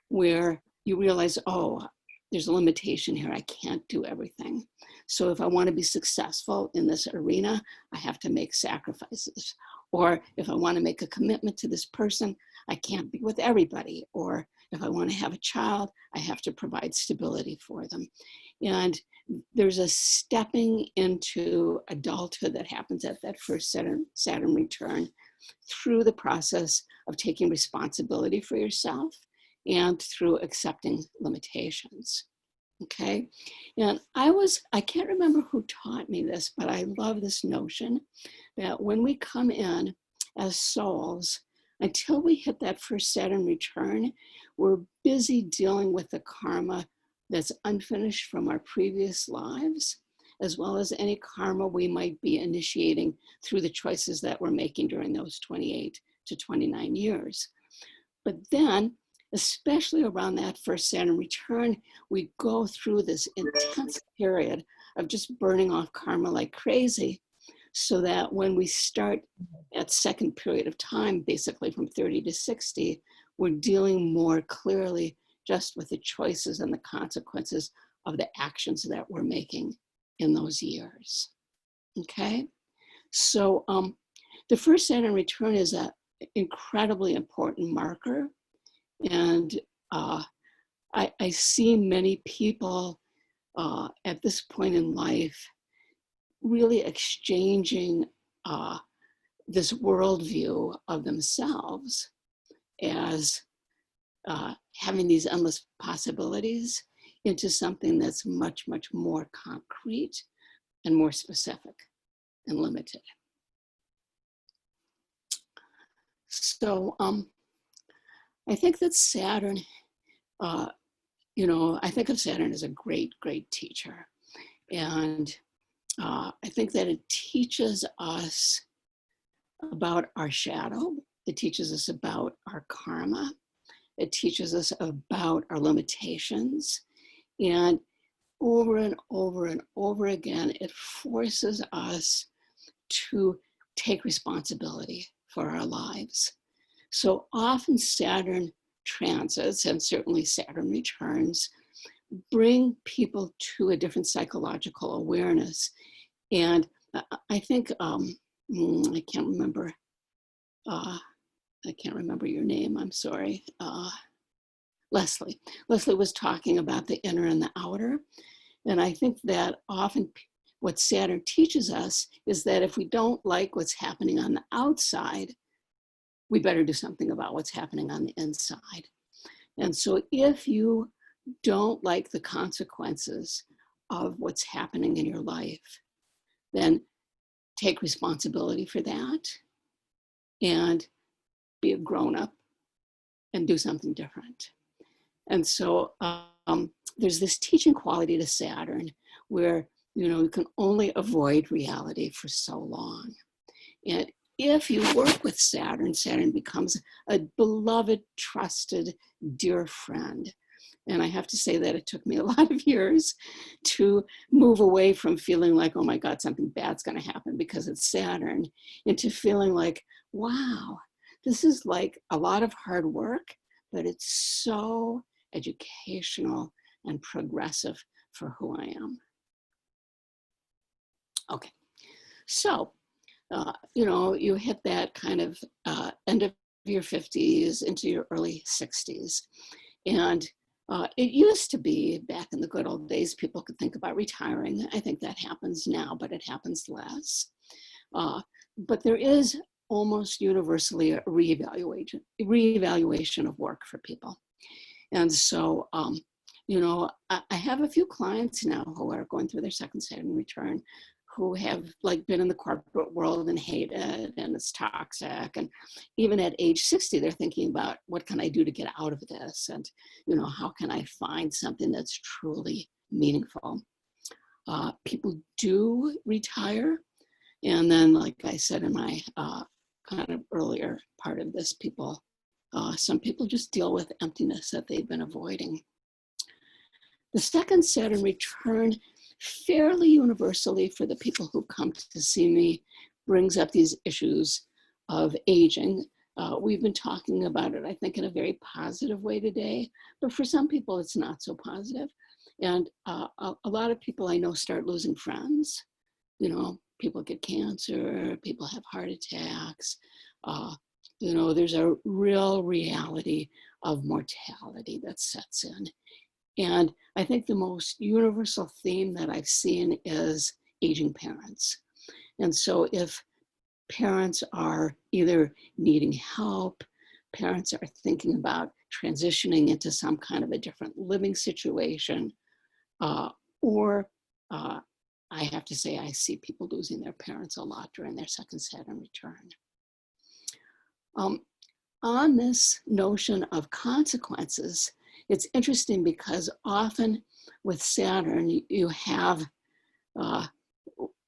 where you realize, oh, there's a limitation here. I can't do everything. So if I want to be successful in this arena, I have to make sacrifices. Or if I want to make a commitment to this person, I can't be with everybody. Or if I want to have a child, I have to provide stability for them. And there's a stepping into adulthood that happens at that first Saturn return through the process of taking responsibility for yourself and through accepting limitations. Okay, and I can't remember who taught me this, but I love this notion that when we come in as souls, until we hit that first Saturn return, we're busy dealing with the karma that's unfinished from our previous lives, as well as any karma we might be initiating through the choices that we're making during those 28 to 29 years. But then, especially around that first Saturn return, we go through this intense period of just burning off karma like crazy, so that when we start that second period of time, basically from 30 to 60, we're dealing more clearly just with the choices and the consequences of the actions that we're making in those years. Okay, so the first Saturn return is an incredibly important marker. And I see many people at this point in life really exchanging this worldview of themselves as having these endless possibilities into something that's much, much more concrete and more specific and limited. So I think that Saturn, I think of Saturn as a great, great teacher. And I think that it teaches us about our shadow. It teaches us about our karma. It teaches us about our limitations. And over and over and over again, it forces us to take responsibility for our lives. So often Saturn transits, and certainly Saturn returns, bring people to a different psychological awareness. And I think, I can't remember your name, I'm sorry. Lesley. Lesley was talking about the inner and the outer. And I think that often what Saturn teaches us is that if we don't like what's happening on the outside, we better do something about what's happening on the inside. And so if you don't like the consequences of what's happening in your life, then take responsibility for that and be a grown-up and do something different. And so there's this teaching quality to Saturn where, you can only avoid reality for so long. And if you work with Saturn, Saturn becomes a beloved, trusted, dear friend. And I have to say that it took me a lot of years to move away from feeling like, oh my God, something bad's going to happen because it's Saturn, into feeling like, wow, this is like a lot of hard work, but it's so educational and progressive for who I am. Okay, so, you hit that kind of end of your 50s into your early 60s. And it used to be, back in the good old days, people could think about retiring. I think that happens now, but it happens less. But there is almost universally a reevaluation of work for people. And so, I have a few clients now who are going through their second Saturn return, who have been in the corporate world and hate it, and it's toxic. And even at age 60, they're thinking about, what can I do to get out of this? And, how can I find something that's truly meaningful? People do retire. And then, like I said in my kind of earlier part of this, some people just deal with emptiness that they've been avoiding. The second Saturn return fairly universally for the people who come to see me, brings up these issues of aging. We've been talking about it, I think, in a very positive way today, but for some people it's not so positive. And a lot of people I know start losing friends. You know, people get cancer, people have heart attacks. You know, there's a real reality of mortality that sets in. And I think the most universal theme that I've seen is aging parents. And so if parents are either needing help, parents are thinking about transitioning into some kind of a different living situation, or I have to say I see people losing their parents a lot during their second Saturn return. On this notion of consequences, it's interesting because often with Saturn, you have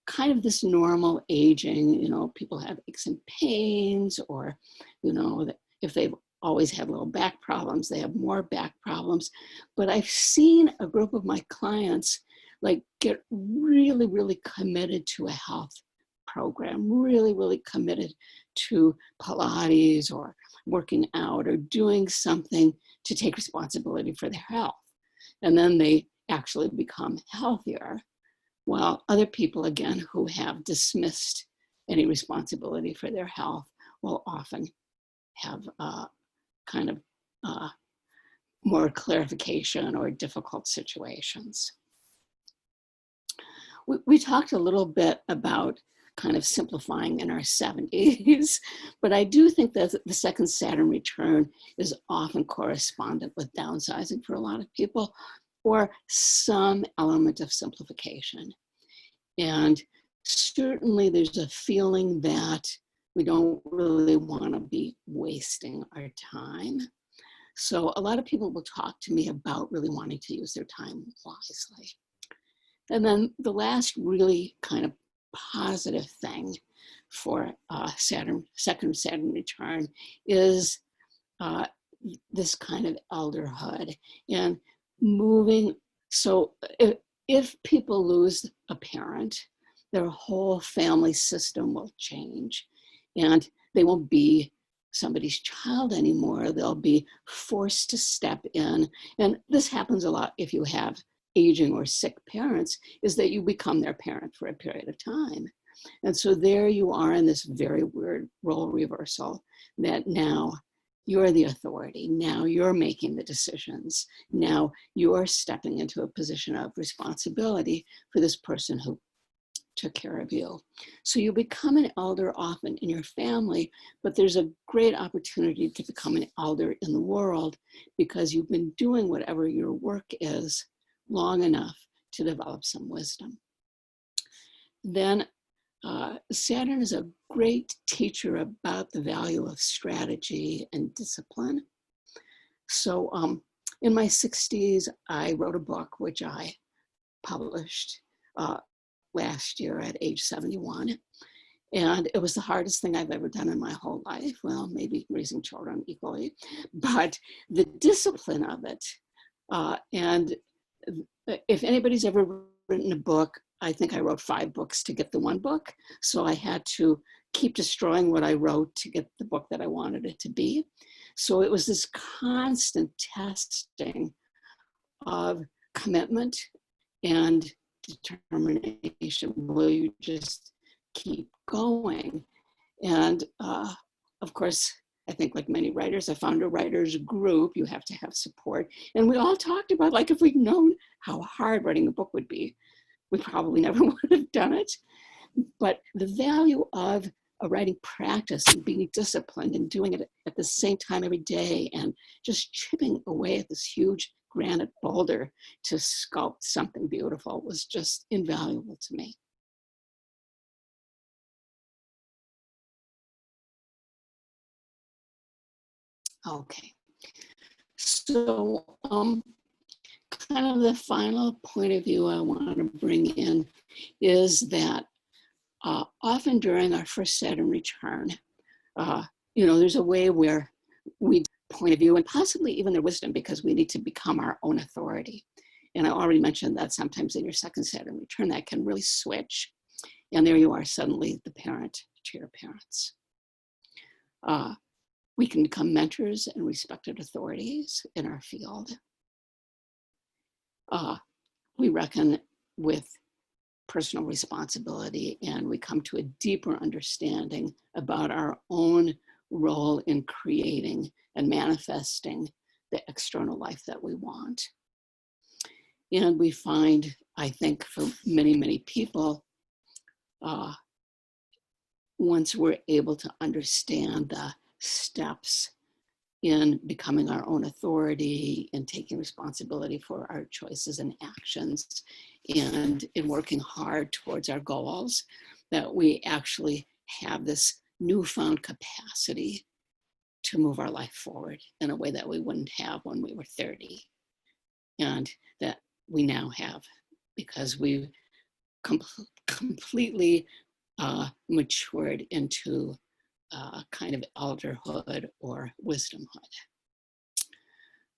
kind of this normal aging, you know, people have aches and pains, or, you know, if they've always had little back problems, they have more back problems. But I've seen a group of my clients like get really, really committed to a health program, really, really committed to Pilates or working out or doing something to take responsibility for their health. And then they actually become healthier. While other people, again, who have dismissed any responsibility for their health will often have kind of more clarification or difficult situations. We talked a little bit about kind of simplifying in our 70s, but I do think that the second Saturn return is often correspondent with downsizing for a lot of people, or some element of simplification. And certainly there's a feeling that we don't really want to be wasting our time. So a lot of people will talk to me about really wanting to use their time wisely. And then the last really kind of positive thing for second Saturn return is this kind of elderhood and moving. So if people lose a parent, their whole family system will change, and they won't be somebody's child anymore. They'll be forced to step in. And this happens a lot if you have aging or sick parents, is that you become their parent for a period of time. And so there you are in this very weird role reversal that now you're the authority. Now you're making the decisions. Now you're stepping into a position of responsibility for this person who took care of you. So you become an elder often in your family, but there's a great opportunity to become an elder in the world because you've been doing whatever your work is long enough to develop some wisdom. Then Saturn is a great teacher about the value of strategy and discipline. So in my 60s, I wrote a book, which I published last year at age 71. And it was the hardest thing I've ever done in my whole life. Well, maybe raising children equally, but the discipline of it. And if anybody's ever written a book, I think I wrote 5 books to get the one book. So I had to keep destroying what I wrote to get the book that I wanted it to be. So it was this constant testing of commitment and determination. Will you just keep going? And of course, I think like many writers, I found a writer's group. You have to have support. And we all talked about, like, if we'd known how hard writing a book would be, we probably never would have done it. But the value of a writing practice and being disciplined and doing it at the same time every day and just chipping away at this huge granite boulder to sculpt something beautiful was just invaluable to me. Okay, so kind of the final point of view I want to bring in is that often during our first Saturn return, there's a way where we point of view and possibly even their wisdom, because we need to become our own authority. And I already mentioned that sometimes in your second Saturn return, that can really switch. And there you are suddenly the parent to your parents. We can become mentors and respected authorities in our field. We reckon with personal responsibility, and we come to a deeper understanding about our own role in creating and manifesting the external life that we want. And we find, I think for many, many people, once we're able to understand the steps in becoming our own authority and taking responsibility for our choices and actions and in working hard towards our goals, that we actually have this newfound capacity to move our life forward in a way that we wouldn't have when we were 30. And that we now have, because we've completely matured into kind of elderhood or wisdomhood.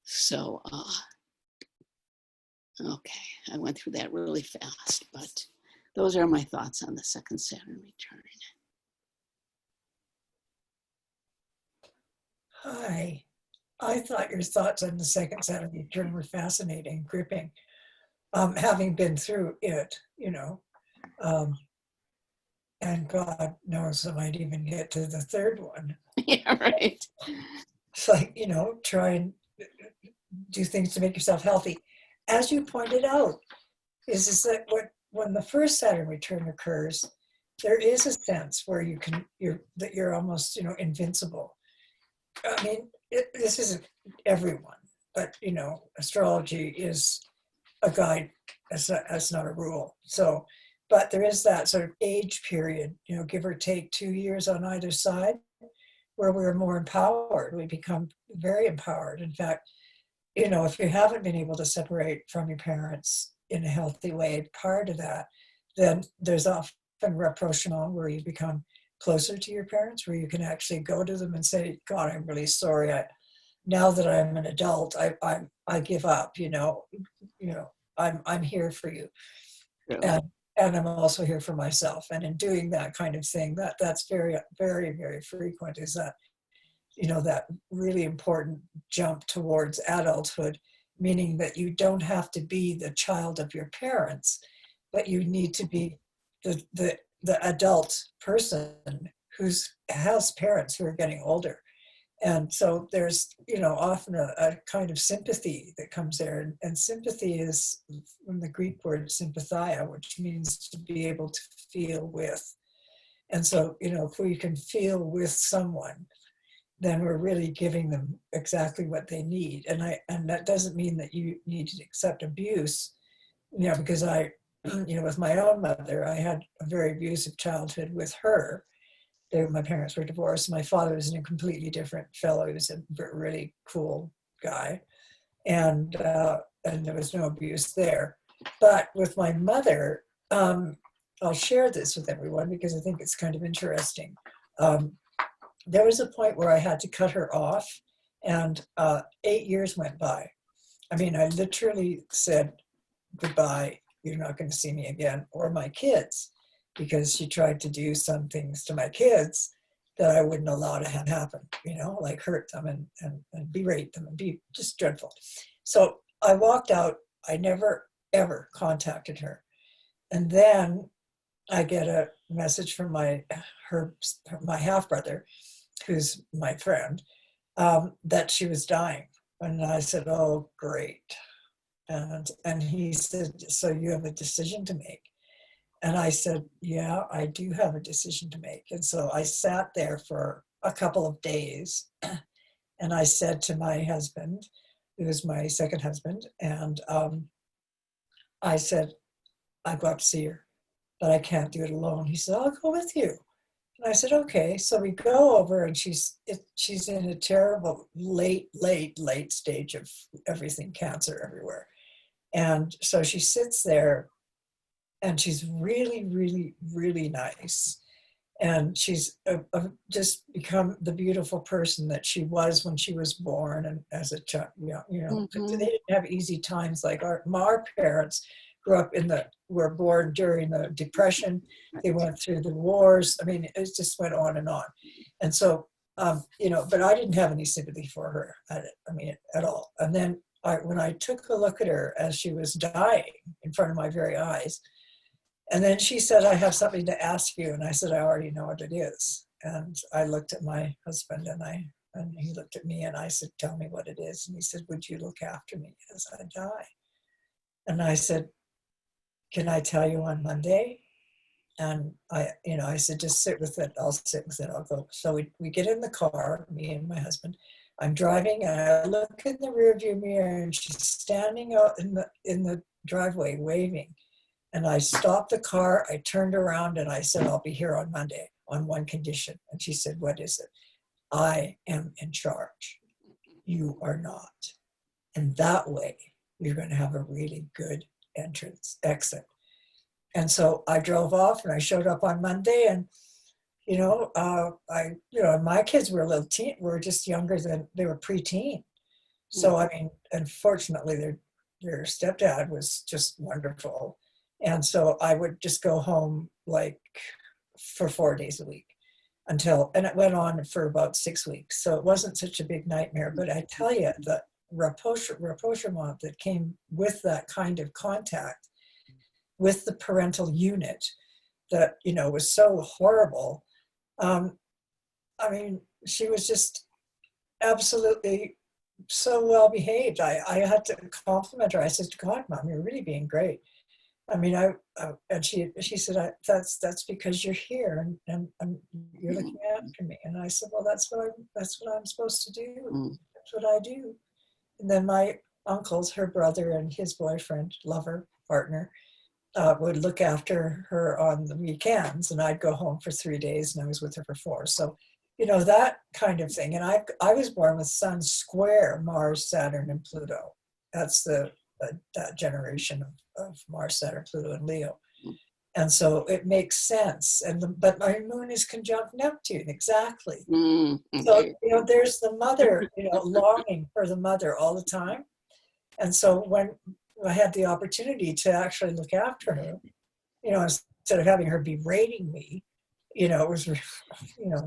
So, okay, I went through that really fast, but those are my thoughts on the second Saturn return. Hi. I thought your thoughts on the second Saturn return were fascinating, gripping. Having been through it, you know, and God knows I might even get to the third one. Yeah, right. It's like, you know, try and do things to make yourself healthy. As you pointed out, is that when the first Saturn return occurs, there is a sense where you're almost, you know, invincible. I mean, this isn't everyone, but, you know, astrology is a guide, as not a rule. So, but there is that sort of age period, you know, give or take 2 years on either side, where we're more empowered. We become very empowered. In fact, you know, if you haven't been able to separate from your parents in a healthy way, part of that, then there's often rapprochement where you become closer to your parents, where you can actually go to them and say, God, I'm really sorry. Now that I'm an adult, I give up, you know, I'm here for you. Yeah. And I'm also here for myself. And in doing that kind of thing, that's very, very, very frequent, is that, you know, that really important jump towards adulthood, meaning that you don't have to be the child of your parents, but you need to be the adult person who has parents who are getting older. And so there's, you know, often a kind of sympathy that comes there. And sympathy is from the Greek word sympathia, which means to be able to feel with. And so, you know, if we can feel with someone, then we're really giving them exactly what they need. And that doesn't mean that you need to accept abuse, you know, because you know, with my own mother, I had a very abusive childhood with her. My parents were divorced. My father was a completely different fellow. He was a really cool guy. And there was no abuse there. But with my mother, I'll share this with everyone because I think it's kind of interesting. There was a point where I had to cut her off, and 8 years went by. I mean, I literally said, goodbye, you're not going to see me again, or my kids, because she tried to do some things to my kids that I wouldn't allow to have happen, you know, like hurt them and berate them and be just dreadful. So I walked out. I never, ever contacted her. And then I get a message from my half-brother, who's my friend, that she was dying. And I said, oh, great. And he said, so you have a decision to make. And I said, yeah, I do have a decision to make. And so I sat there for a couple of days, and I said to my husband, who was my second husband, and I said, I go up to see her, but I can't do it alone. He said, I'll go with you. And I said, okay. So we go over, and she's in a terrible late stage of everything, cancer everywhere. And so she sits there, and she's really, really, really nice. And she's just become the beautiful person that she was when she was born and as a child. They didn't have easy times like our parents grew up were born during the Depression. They went through the wars. I mean, it just went on and on. And so, but I didn't have any sympathy for her at all. And then when I took a look at her as she was dying in front of my very eyes, and then she said, I have something to ask you. And I said, I already know what it is. And I looked at my husband and he looked at me and I said, tell me what it is. And he said, would you look after me as I die? And I said, can I tell you on Monday? And I said, just sit with it. I'll sit with it. I'll go. So we get in the car, me and my husband. I'm driving and I look in the rearview mirror and she's standing out in the driveway waving. And I stopped the car, I turned around and I said, I'll be here on Monday on one condition. And she said, what is it? I am in charge. You are not. And that way, you're going to have a really good exit. And so I drove off and I showed up on Monday and, my kids were were just younger than, they were preteen. So, I mean, unfortunately, their stepdad was just wonderful. And so I would just go home like for 4 days a week and it went on for about 6 weeks. So it wasn't such a big nightmare, but I tell you, the rapprochement that came with that kind of contact with the parental unit that, was so horrible. She was just absolutely so well behaved. I had to compliment her. I said, God, Mom, you're really being great. I mean, and she said, that's because you're here and you're looking after me. And I said, well, that's what I'm supposed to do. That's what I do. And then my uncles, her brother and his boyfriend, lover, partner, would look after her on the weekends, and I'd go home for 3 days, and I was with her for 4. So, that kind of thing. And I was born with Sun square Mars, Saturn, and Pluto. That's that generation of Mars, Saturn, Pluto, and Leo. And so it makes sense. But my moon is conjunct Neptune, exactly. So, there's the mother, longing for the mother all the time. And so when I had the opportunity to actually look after her, instead of having her berating me, it was,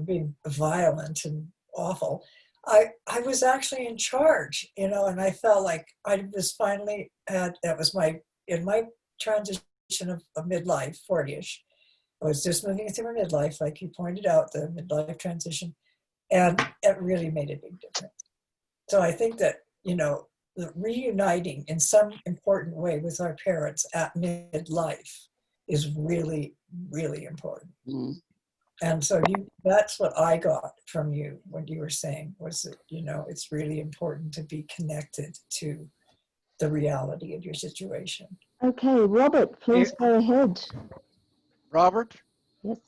being violent and awful. I was actually in charge, and I felt like I was finally in my transition of midlife, 40-ish. I was just moving through my midlife, like you pointed out, the midlife transition, and it really made a big difference. So I think that, the reuniting in some important way with our parents at midlife is really, really important. And so that's what I got from you when you were saying was that, it's really important to be connected to the reality of your situation. Okay, Robert, please go ahead. Robert? Yes.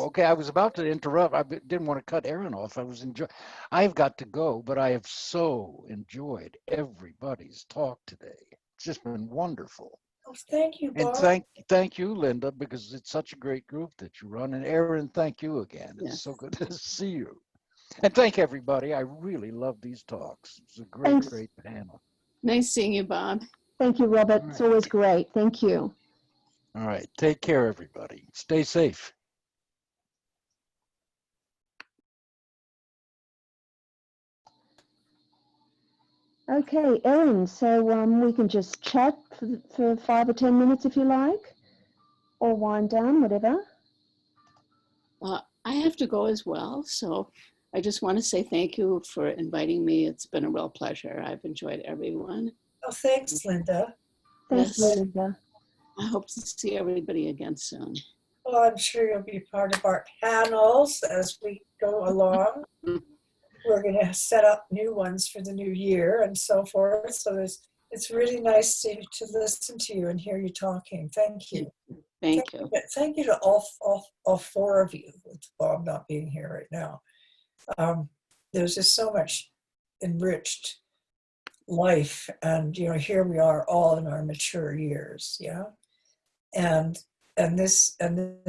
Oh, okay. I was about to interrupt. I didn't want to cut Erin off. I've got to go, but I have so enjoyed everybody's talk today. It's just been wonderful. Oh, thank you, Bob. And thank you, Linda, because it's such a great group that you run. And Erin, thank you again. It's so good to see you. And thank everybody. I really love these talks. It's a great panel. Nice seeing you, Bob. Thank you, Robert. It's always great. Thank you. All right. Take care, everybody. Stay safe. Okay, Erin, so we can just chat for 5 or 10 minutes if you like, or wind down, whatever. I have to go as well, so I just want to say thank you for inviting me. It's been a real pleasure. I've enjoyed everyone. Oh, thanks, Linda. Thanks, Linda. I hope to see everybody again soon. Well, I'm sure you'll be part of our panels as we go along. We're going to set up new ones for the new year and so forth. So it's really nice to listen to you and hear you talking. Thank you. Thank you. Thank you to all 4 of you, with Bob not being here right now. There's just so much enriched life, and here we are all in our mature years, and this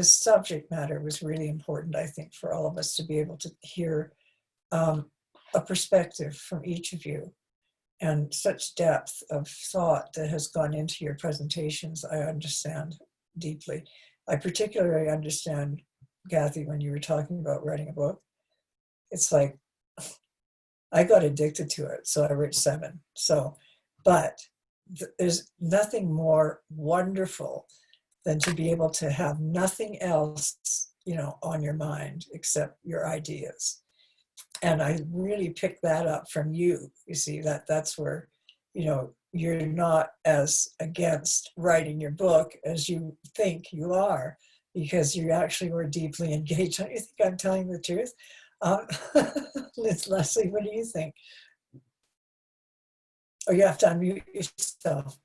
subject matter was really important, I think, for all of us to be able to hear a perspective from each of you, and such depth of thought that has gone into your presentations. I understand deeply. I particularly understand, Cathy, when you were talking about writing a book. It's like, I got addicted to it, so I wrote 7. So, but there's nothing more wonderful than to be able to have nothing else, on your mind except your ideas. And I really picked that up from you. You see, that's where, you're not as against writing your book as you think you are, because you actually were deeply engaged. Don't you think I'm telling the truth? Lesley, what do you think? Oh, you have to unmute yourself.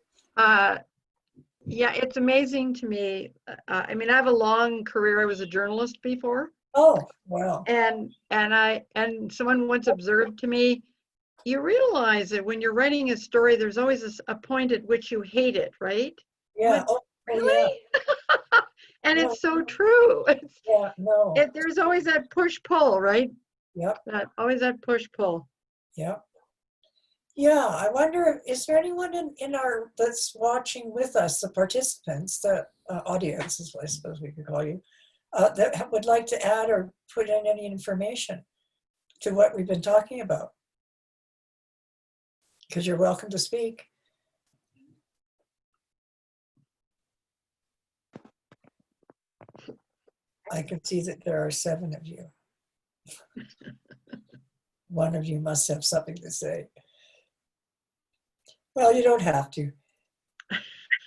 Yeah, it's amazing to me. I mean, I have a long career. I was a journalist before. Oh, wow. And someone once observed to me, you realize that when you're writing a story, there's always a point at which you hate it, right? Yeah. But, really? Yeah. And No, it's so true. yeah, no. There's always that push-pull, right? Yep. Always that push-pull. Yep. Yeah, I wonder, is there anyone in our that's watching with us, the participants, the audience, is what I suppose we could call you, that would like to add or put in any information to what we've been talking about? Because you're welcome to speak. I can see that there are 7 of you. One of you must have something to say. Well, you don't have to.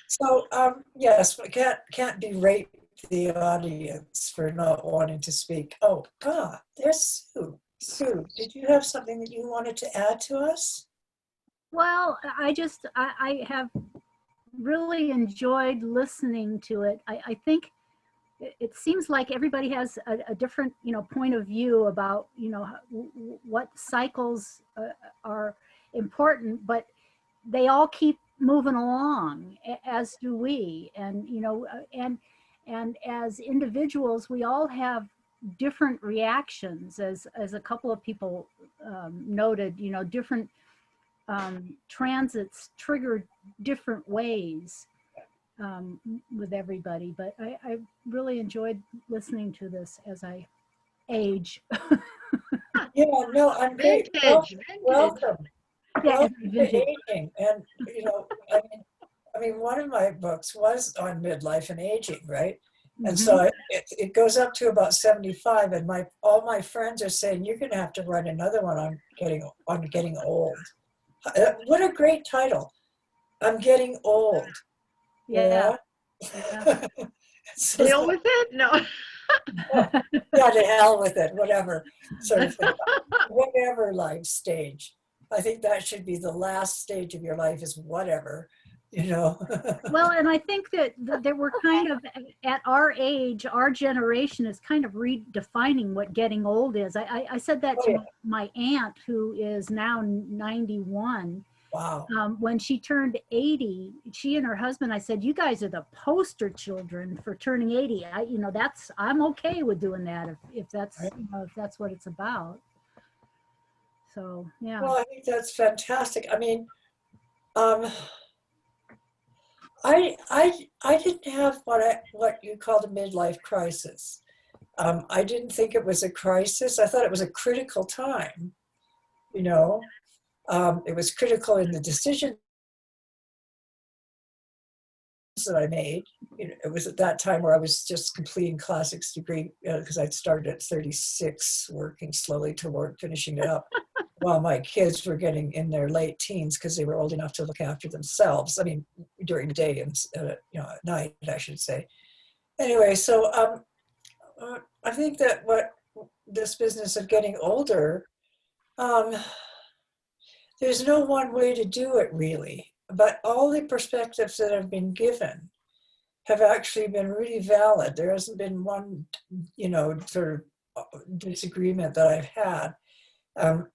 So, yes, we can't berate the audience for not wanting to speak. Oh, God, there's Sue. Sue, did you have something that you wanted to add to us? Well, I have really enjoyed listening to it. I think it seems like everybody has a different, point of view about, what cycles are important, but they all keep moving along, as do we. And, and as individuals, we all have different reactions, as a couple of people noted, different transits trigger different ways with everybody. But I really enjoyed listening to this as I age. Yeah, no, I'm great. Vintage. Welcome. Yeah, Welcome to aging. And, I mean, one of my books was on midlife and aging, right? And so it goes up to about 75, and all my friends are saying, you're going to have to write another one on getting old. What a great title. I'm getting old. Yeah. Deal with it? No. Yeah, to hell with it, whatever sort of thing. Whatever life stage. I think that should be the last stage of your life, is whatever, Well, and I think that we're kind of at our age, our generation is kind of redefining what getting old is. I said that to my aunt, who is now 91. Wow. When she turned 80, she and her husband, I said, you guys are the poster children for turning 80. I'm okay with doing that if that's, if that's what it's about. So, yeah. Well, I think that's fantastic. I mean, I didn't have what you called a midlife crisis. I didn't think it was a crisis. I thought it was a critical time. It was critical in the decisions that I made. It was at that time where I was just completing classics degree, because I'd started at 36, working slowly toward finishing it up, while my kids were getting in their late teens because they were old enough to look after themselves. I mean, during the day and at night, I should say. Anyway, so I think that what this business of getting older, there's no one way to do it, really. But all the perspectives that have been given have actually been really valid. There hasn't been one, sort of disagreement that I've had,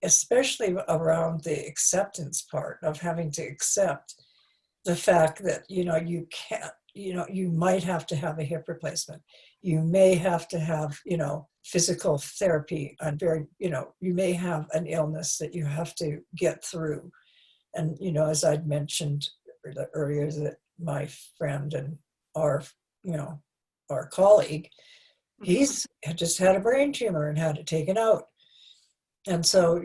especially around the acceptance part of having to accept the fact that, you you might have to have a hip replacement. You may have to have, physical therapy on you may have an illness that you have to get through. And, as I'd mentioned earlier, that my friend and our colleague, he's just had a brain tumor and had it taken out. And so,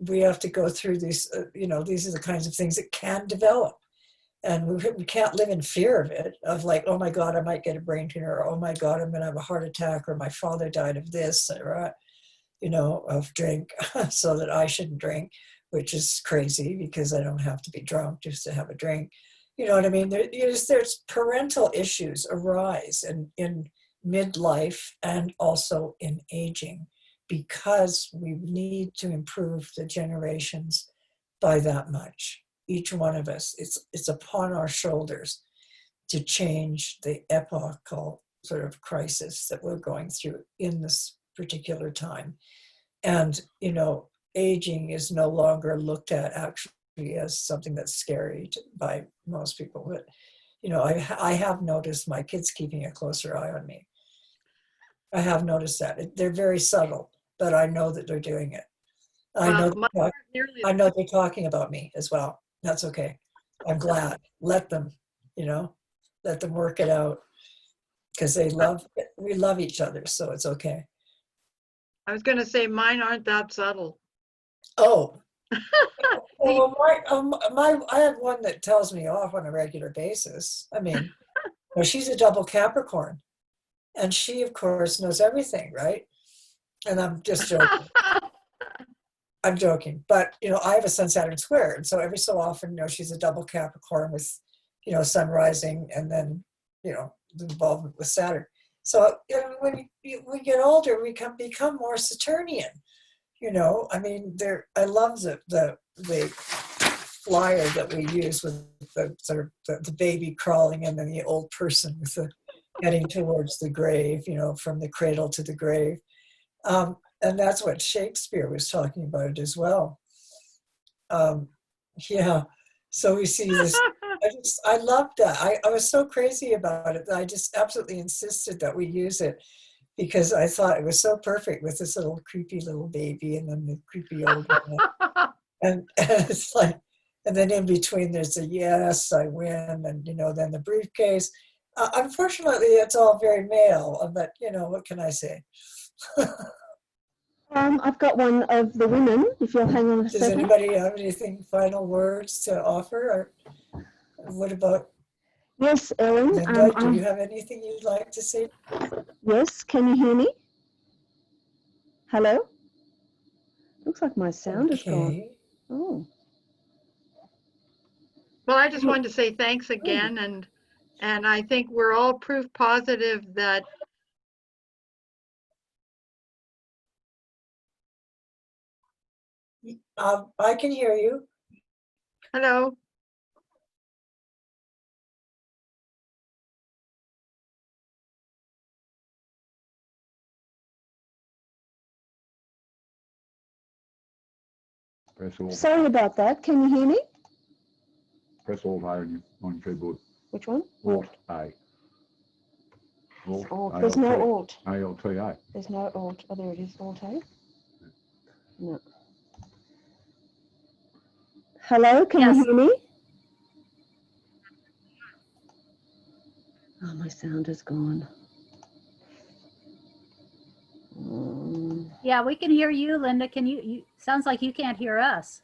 we have to go through these, these are the kinds of things that can develop. And we can't live in fear of it, of like, oh my God, I might get a brain tumor, or oh my God, I'm going to have a heart attack, or my father died of this, or, of drink, so that I shouldn't drink, which is crazy because I don't have to be drunk just to have a drink. You know what I mean? There's parental issues arise in midlife and also in aging, because we need to improve the generations by that much. Each one of us, it's upon our shoulders to change the epochal sort of crisis that we're going through in this particular time. And, aging is no longer looked at actually as something that's scary by most people. But, I have noticed my kids keeping a closer eye on me. I have noticed that. They're very subtle, but I know that they're doing it. I know they're talking about me as well. That's okay. I'm glad. Let them, let them work it out, because we love each other, so it's okay. I was going to say mine aren't that subtle. Oh. Well, I have one that tells me off on a regular basis. I mean, she's a double Capricorn, and she, of course, knows everything, right? And I'm just joking. I'm joking, but I have a Sun Saturn square, and so every so often, she's a double Capricorn with, Sun rising, and then, the involvement with Saturn. So when we get older, we can become more Saturnian. I mean, I love the flyer that we use with the sort of the baby crawling, and then the old person with the heading towards the grave, from the cradle to the grave. And that's what Shakespeare was talking about as well. Yeah, so we see this. I loved that. I was so crazy about it that I just absolutely insisted that we use it, because I thought it was so perfect with this little creepy little baby and then the creepy old one. And it's like, and then in between there's a yes, I win, and then the briefcase. Unfortunately, it's all very male, but what can I say? I've got one of the women, if you'll hang on a second. Does anybody have anything, final words to offer? Or what about? Yes, Erin. Linda, do you have anything you'd like to say? Yes, can you hear me? Hello? Looks like my sound is gone. Oh. Well, I just wanted to say thanks again, and I think we're all proof positive that I can hear you. hello. Press Alt. Sorry about that. Can you hear me? Press Alt I on your keyboard. Which one? Alt A. Alt. There's no Alt. ALTA. There's no Alt. Oh, there it is. Alt A. No. Hello, can you hear me? Oh, my sound is gone. Yeah, we can hear you, Linda. Can you sounds like you can't hear us.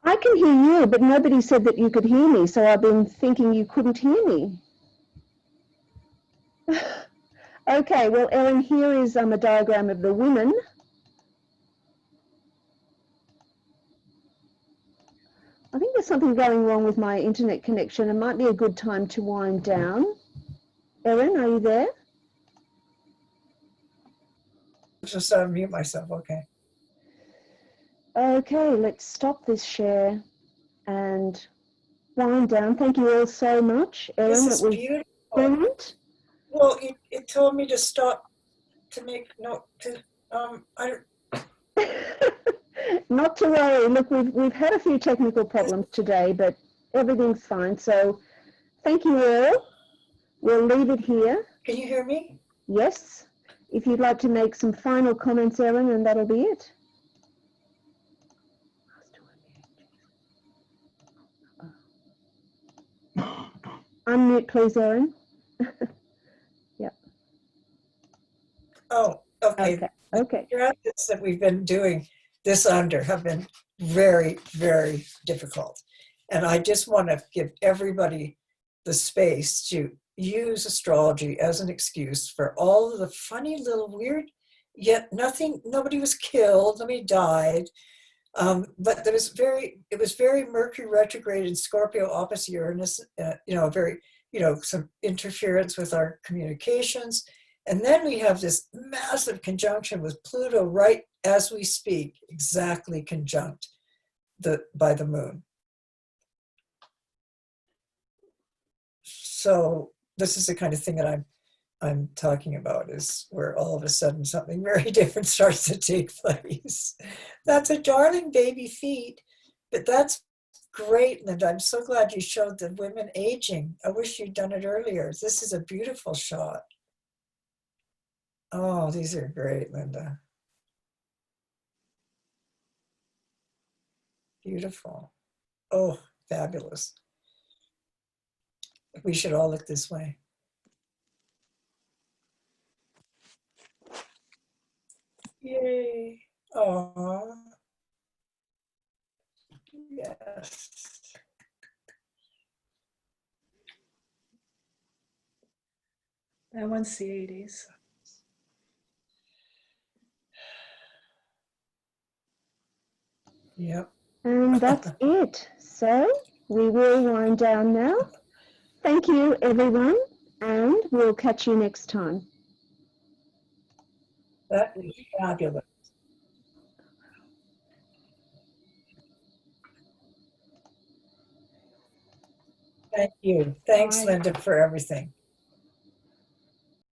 I can hear you, but nobody said that you could hear me, so I've been thinking you couldn't hear me. Okay, well, Erin, here is a diagram of the women. I think there's something going wrong with my internet connection. It might be a good time to wind down. Erin, are you there? Just unmute myself, okay. Okay, let's stop this share and wind down. Thank you all so much. Erin, This is it was beautiful. brilliant. Well, it told me to stop to make note. Not to worry. Look, we've had a few technical problems today, but everything's fine. So thank you all we'll leave it here. Can you hear me? Yes. If you'd like to make some final comments, Erin, and that'll be it. Unmute, please, Erin. Yep. Oh, okay. Okay. Okay. Strategies that we've been doing this under have been very, very difficult. And I just want to give everybody the space to use astrology as an excuse for all of the funny little weird, yet nobody was killed, nobody died. But it was very Mercury retrograde in Scorpio opposite Uranus, some interference with our communications. And then we have this massive conjunction with Pluto right as we speak, exactly conjunct by the moon. So this is the kind of thing that I'm talking about, is where all of a sudden something very different starts to take place. That's a darling baby feet, but that's great, Linda. I'm so glad you showed the women aging. I wish you'd done it earlier. This is a beautiful shot. Oh, these are great, Linda. Beautiful. Oh, fabulous. We should all look this way. Yay. Oh. Yes. That one's the 80s. Yep. And that's it. So we will wind down now. Thank you, everyone, and we'll catch you next time. That is fabulous. Thank you. Thanks, Bye. Linda, for everything.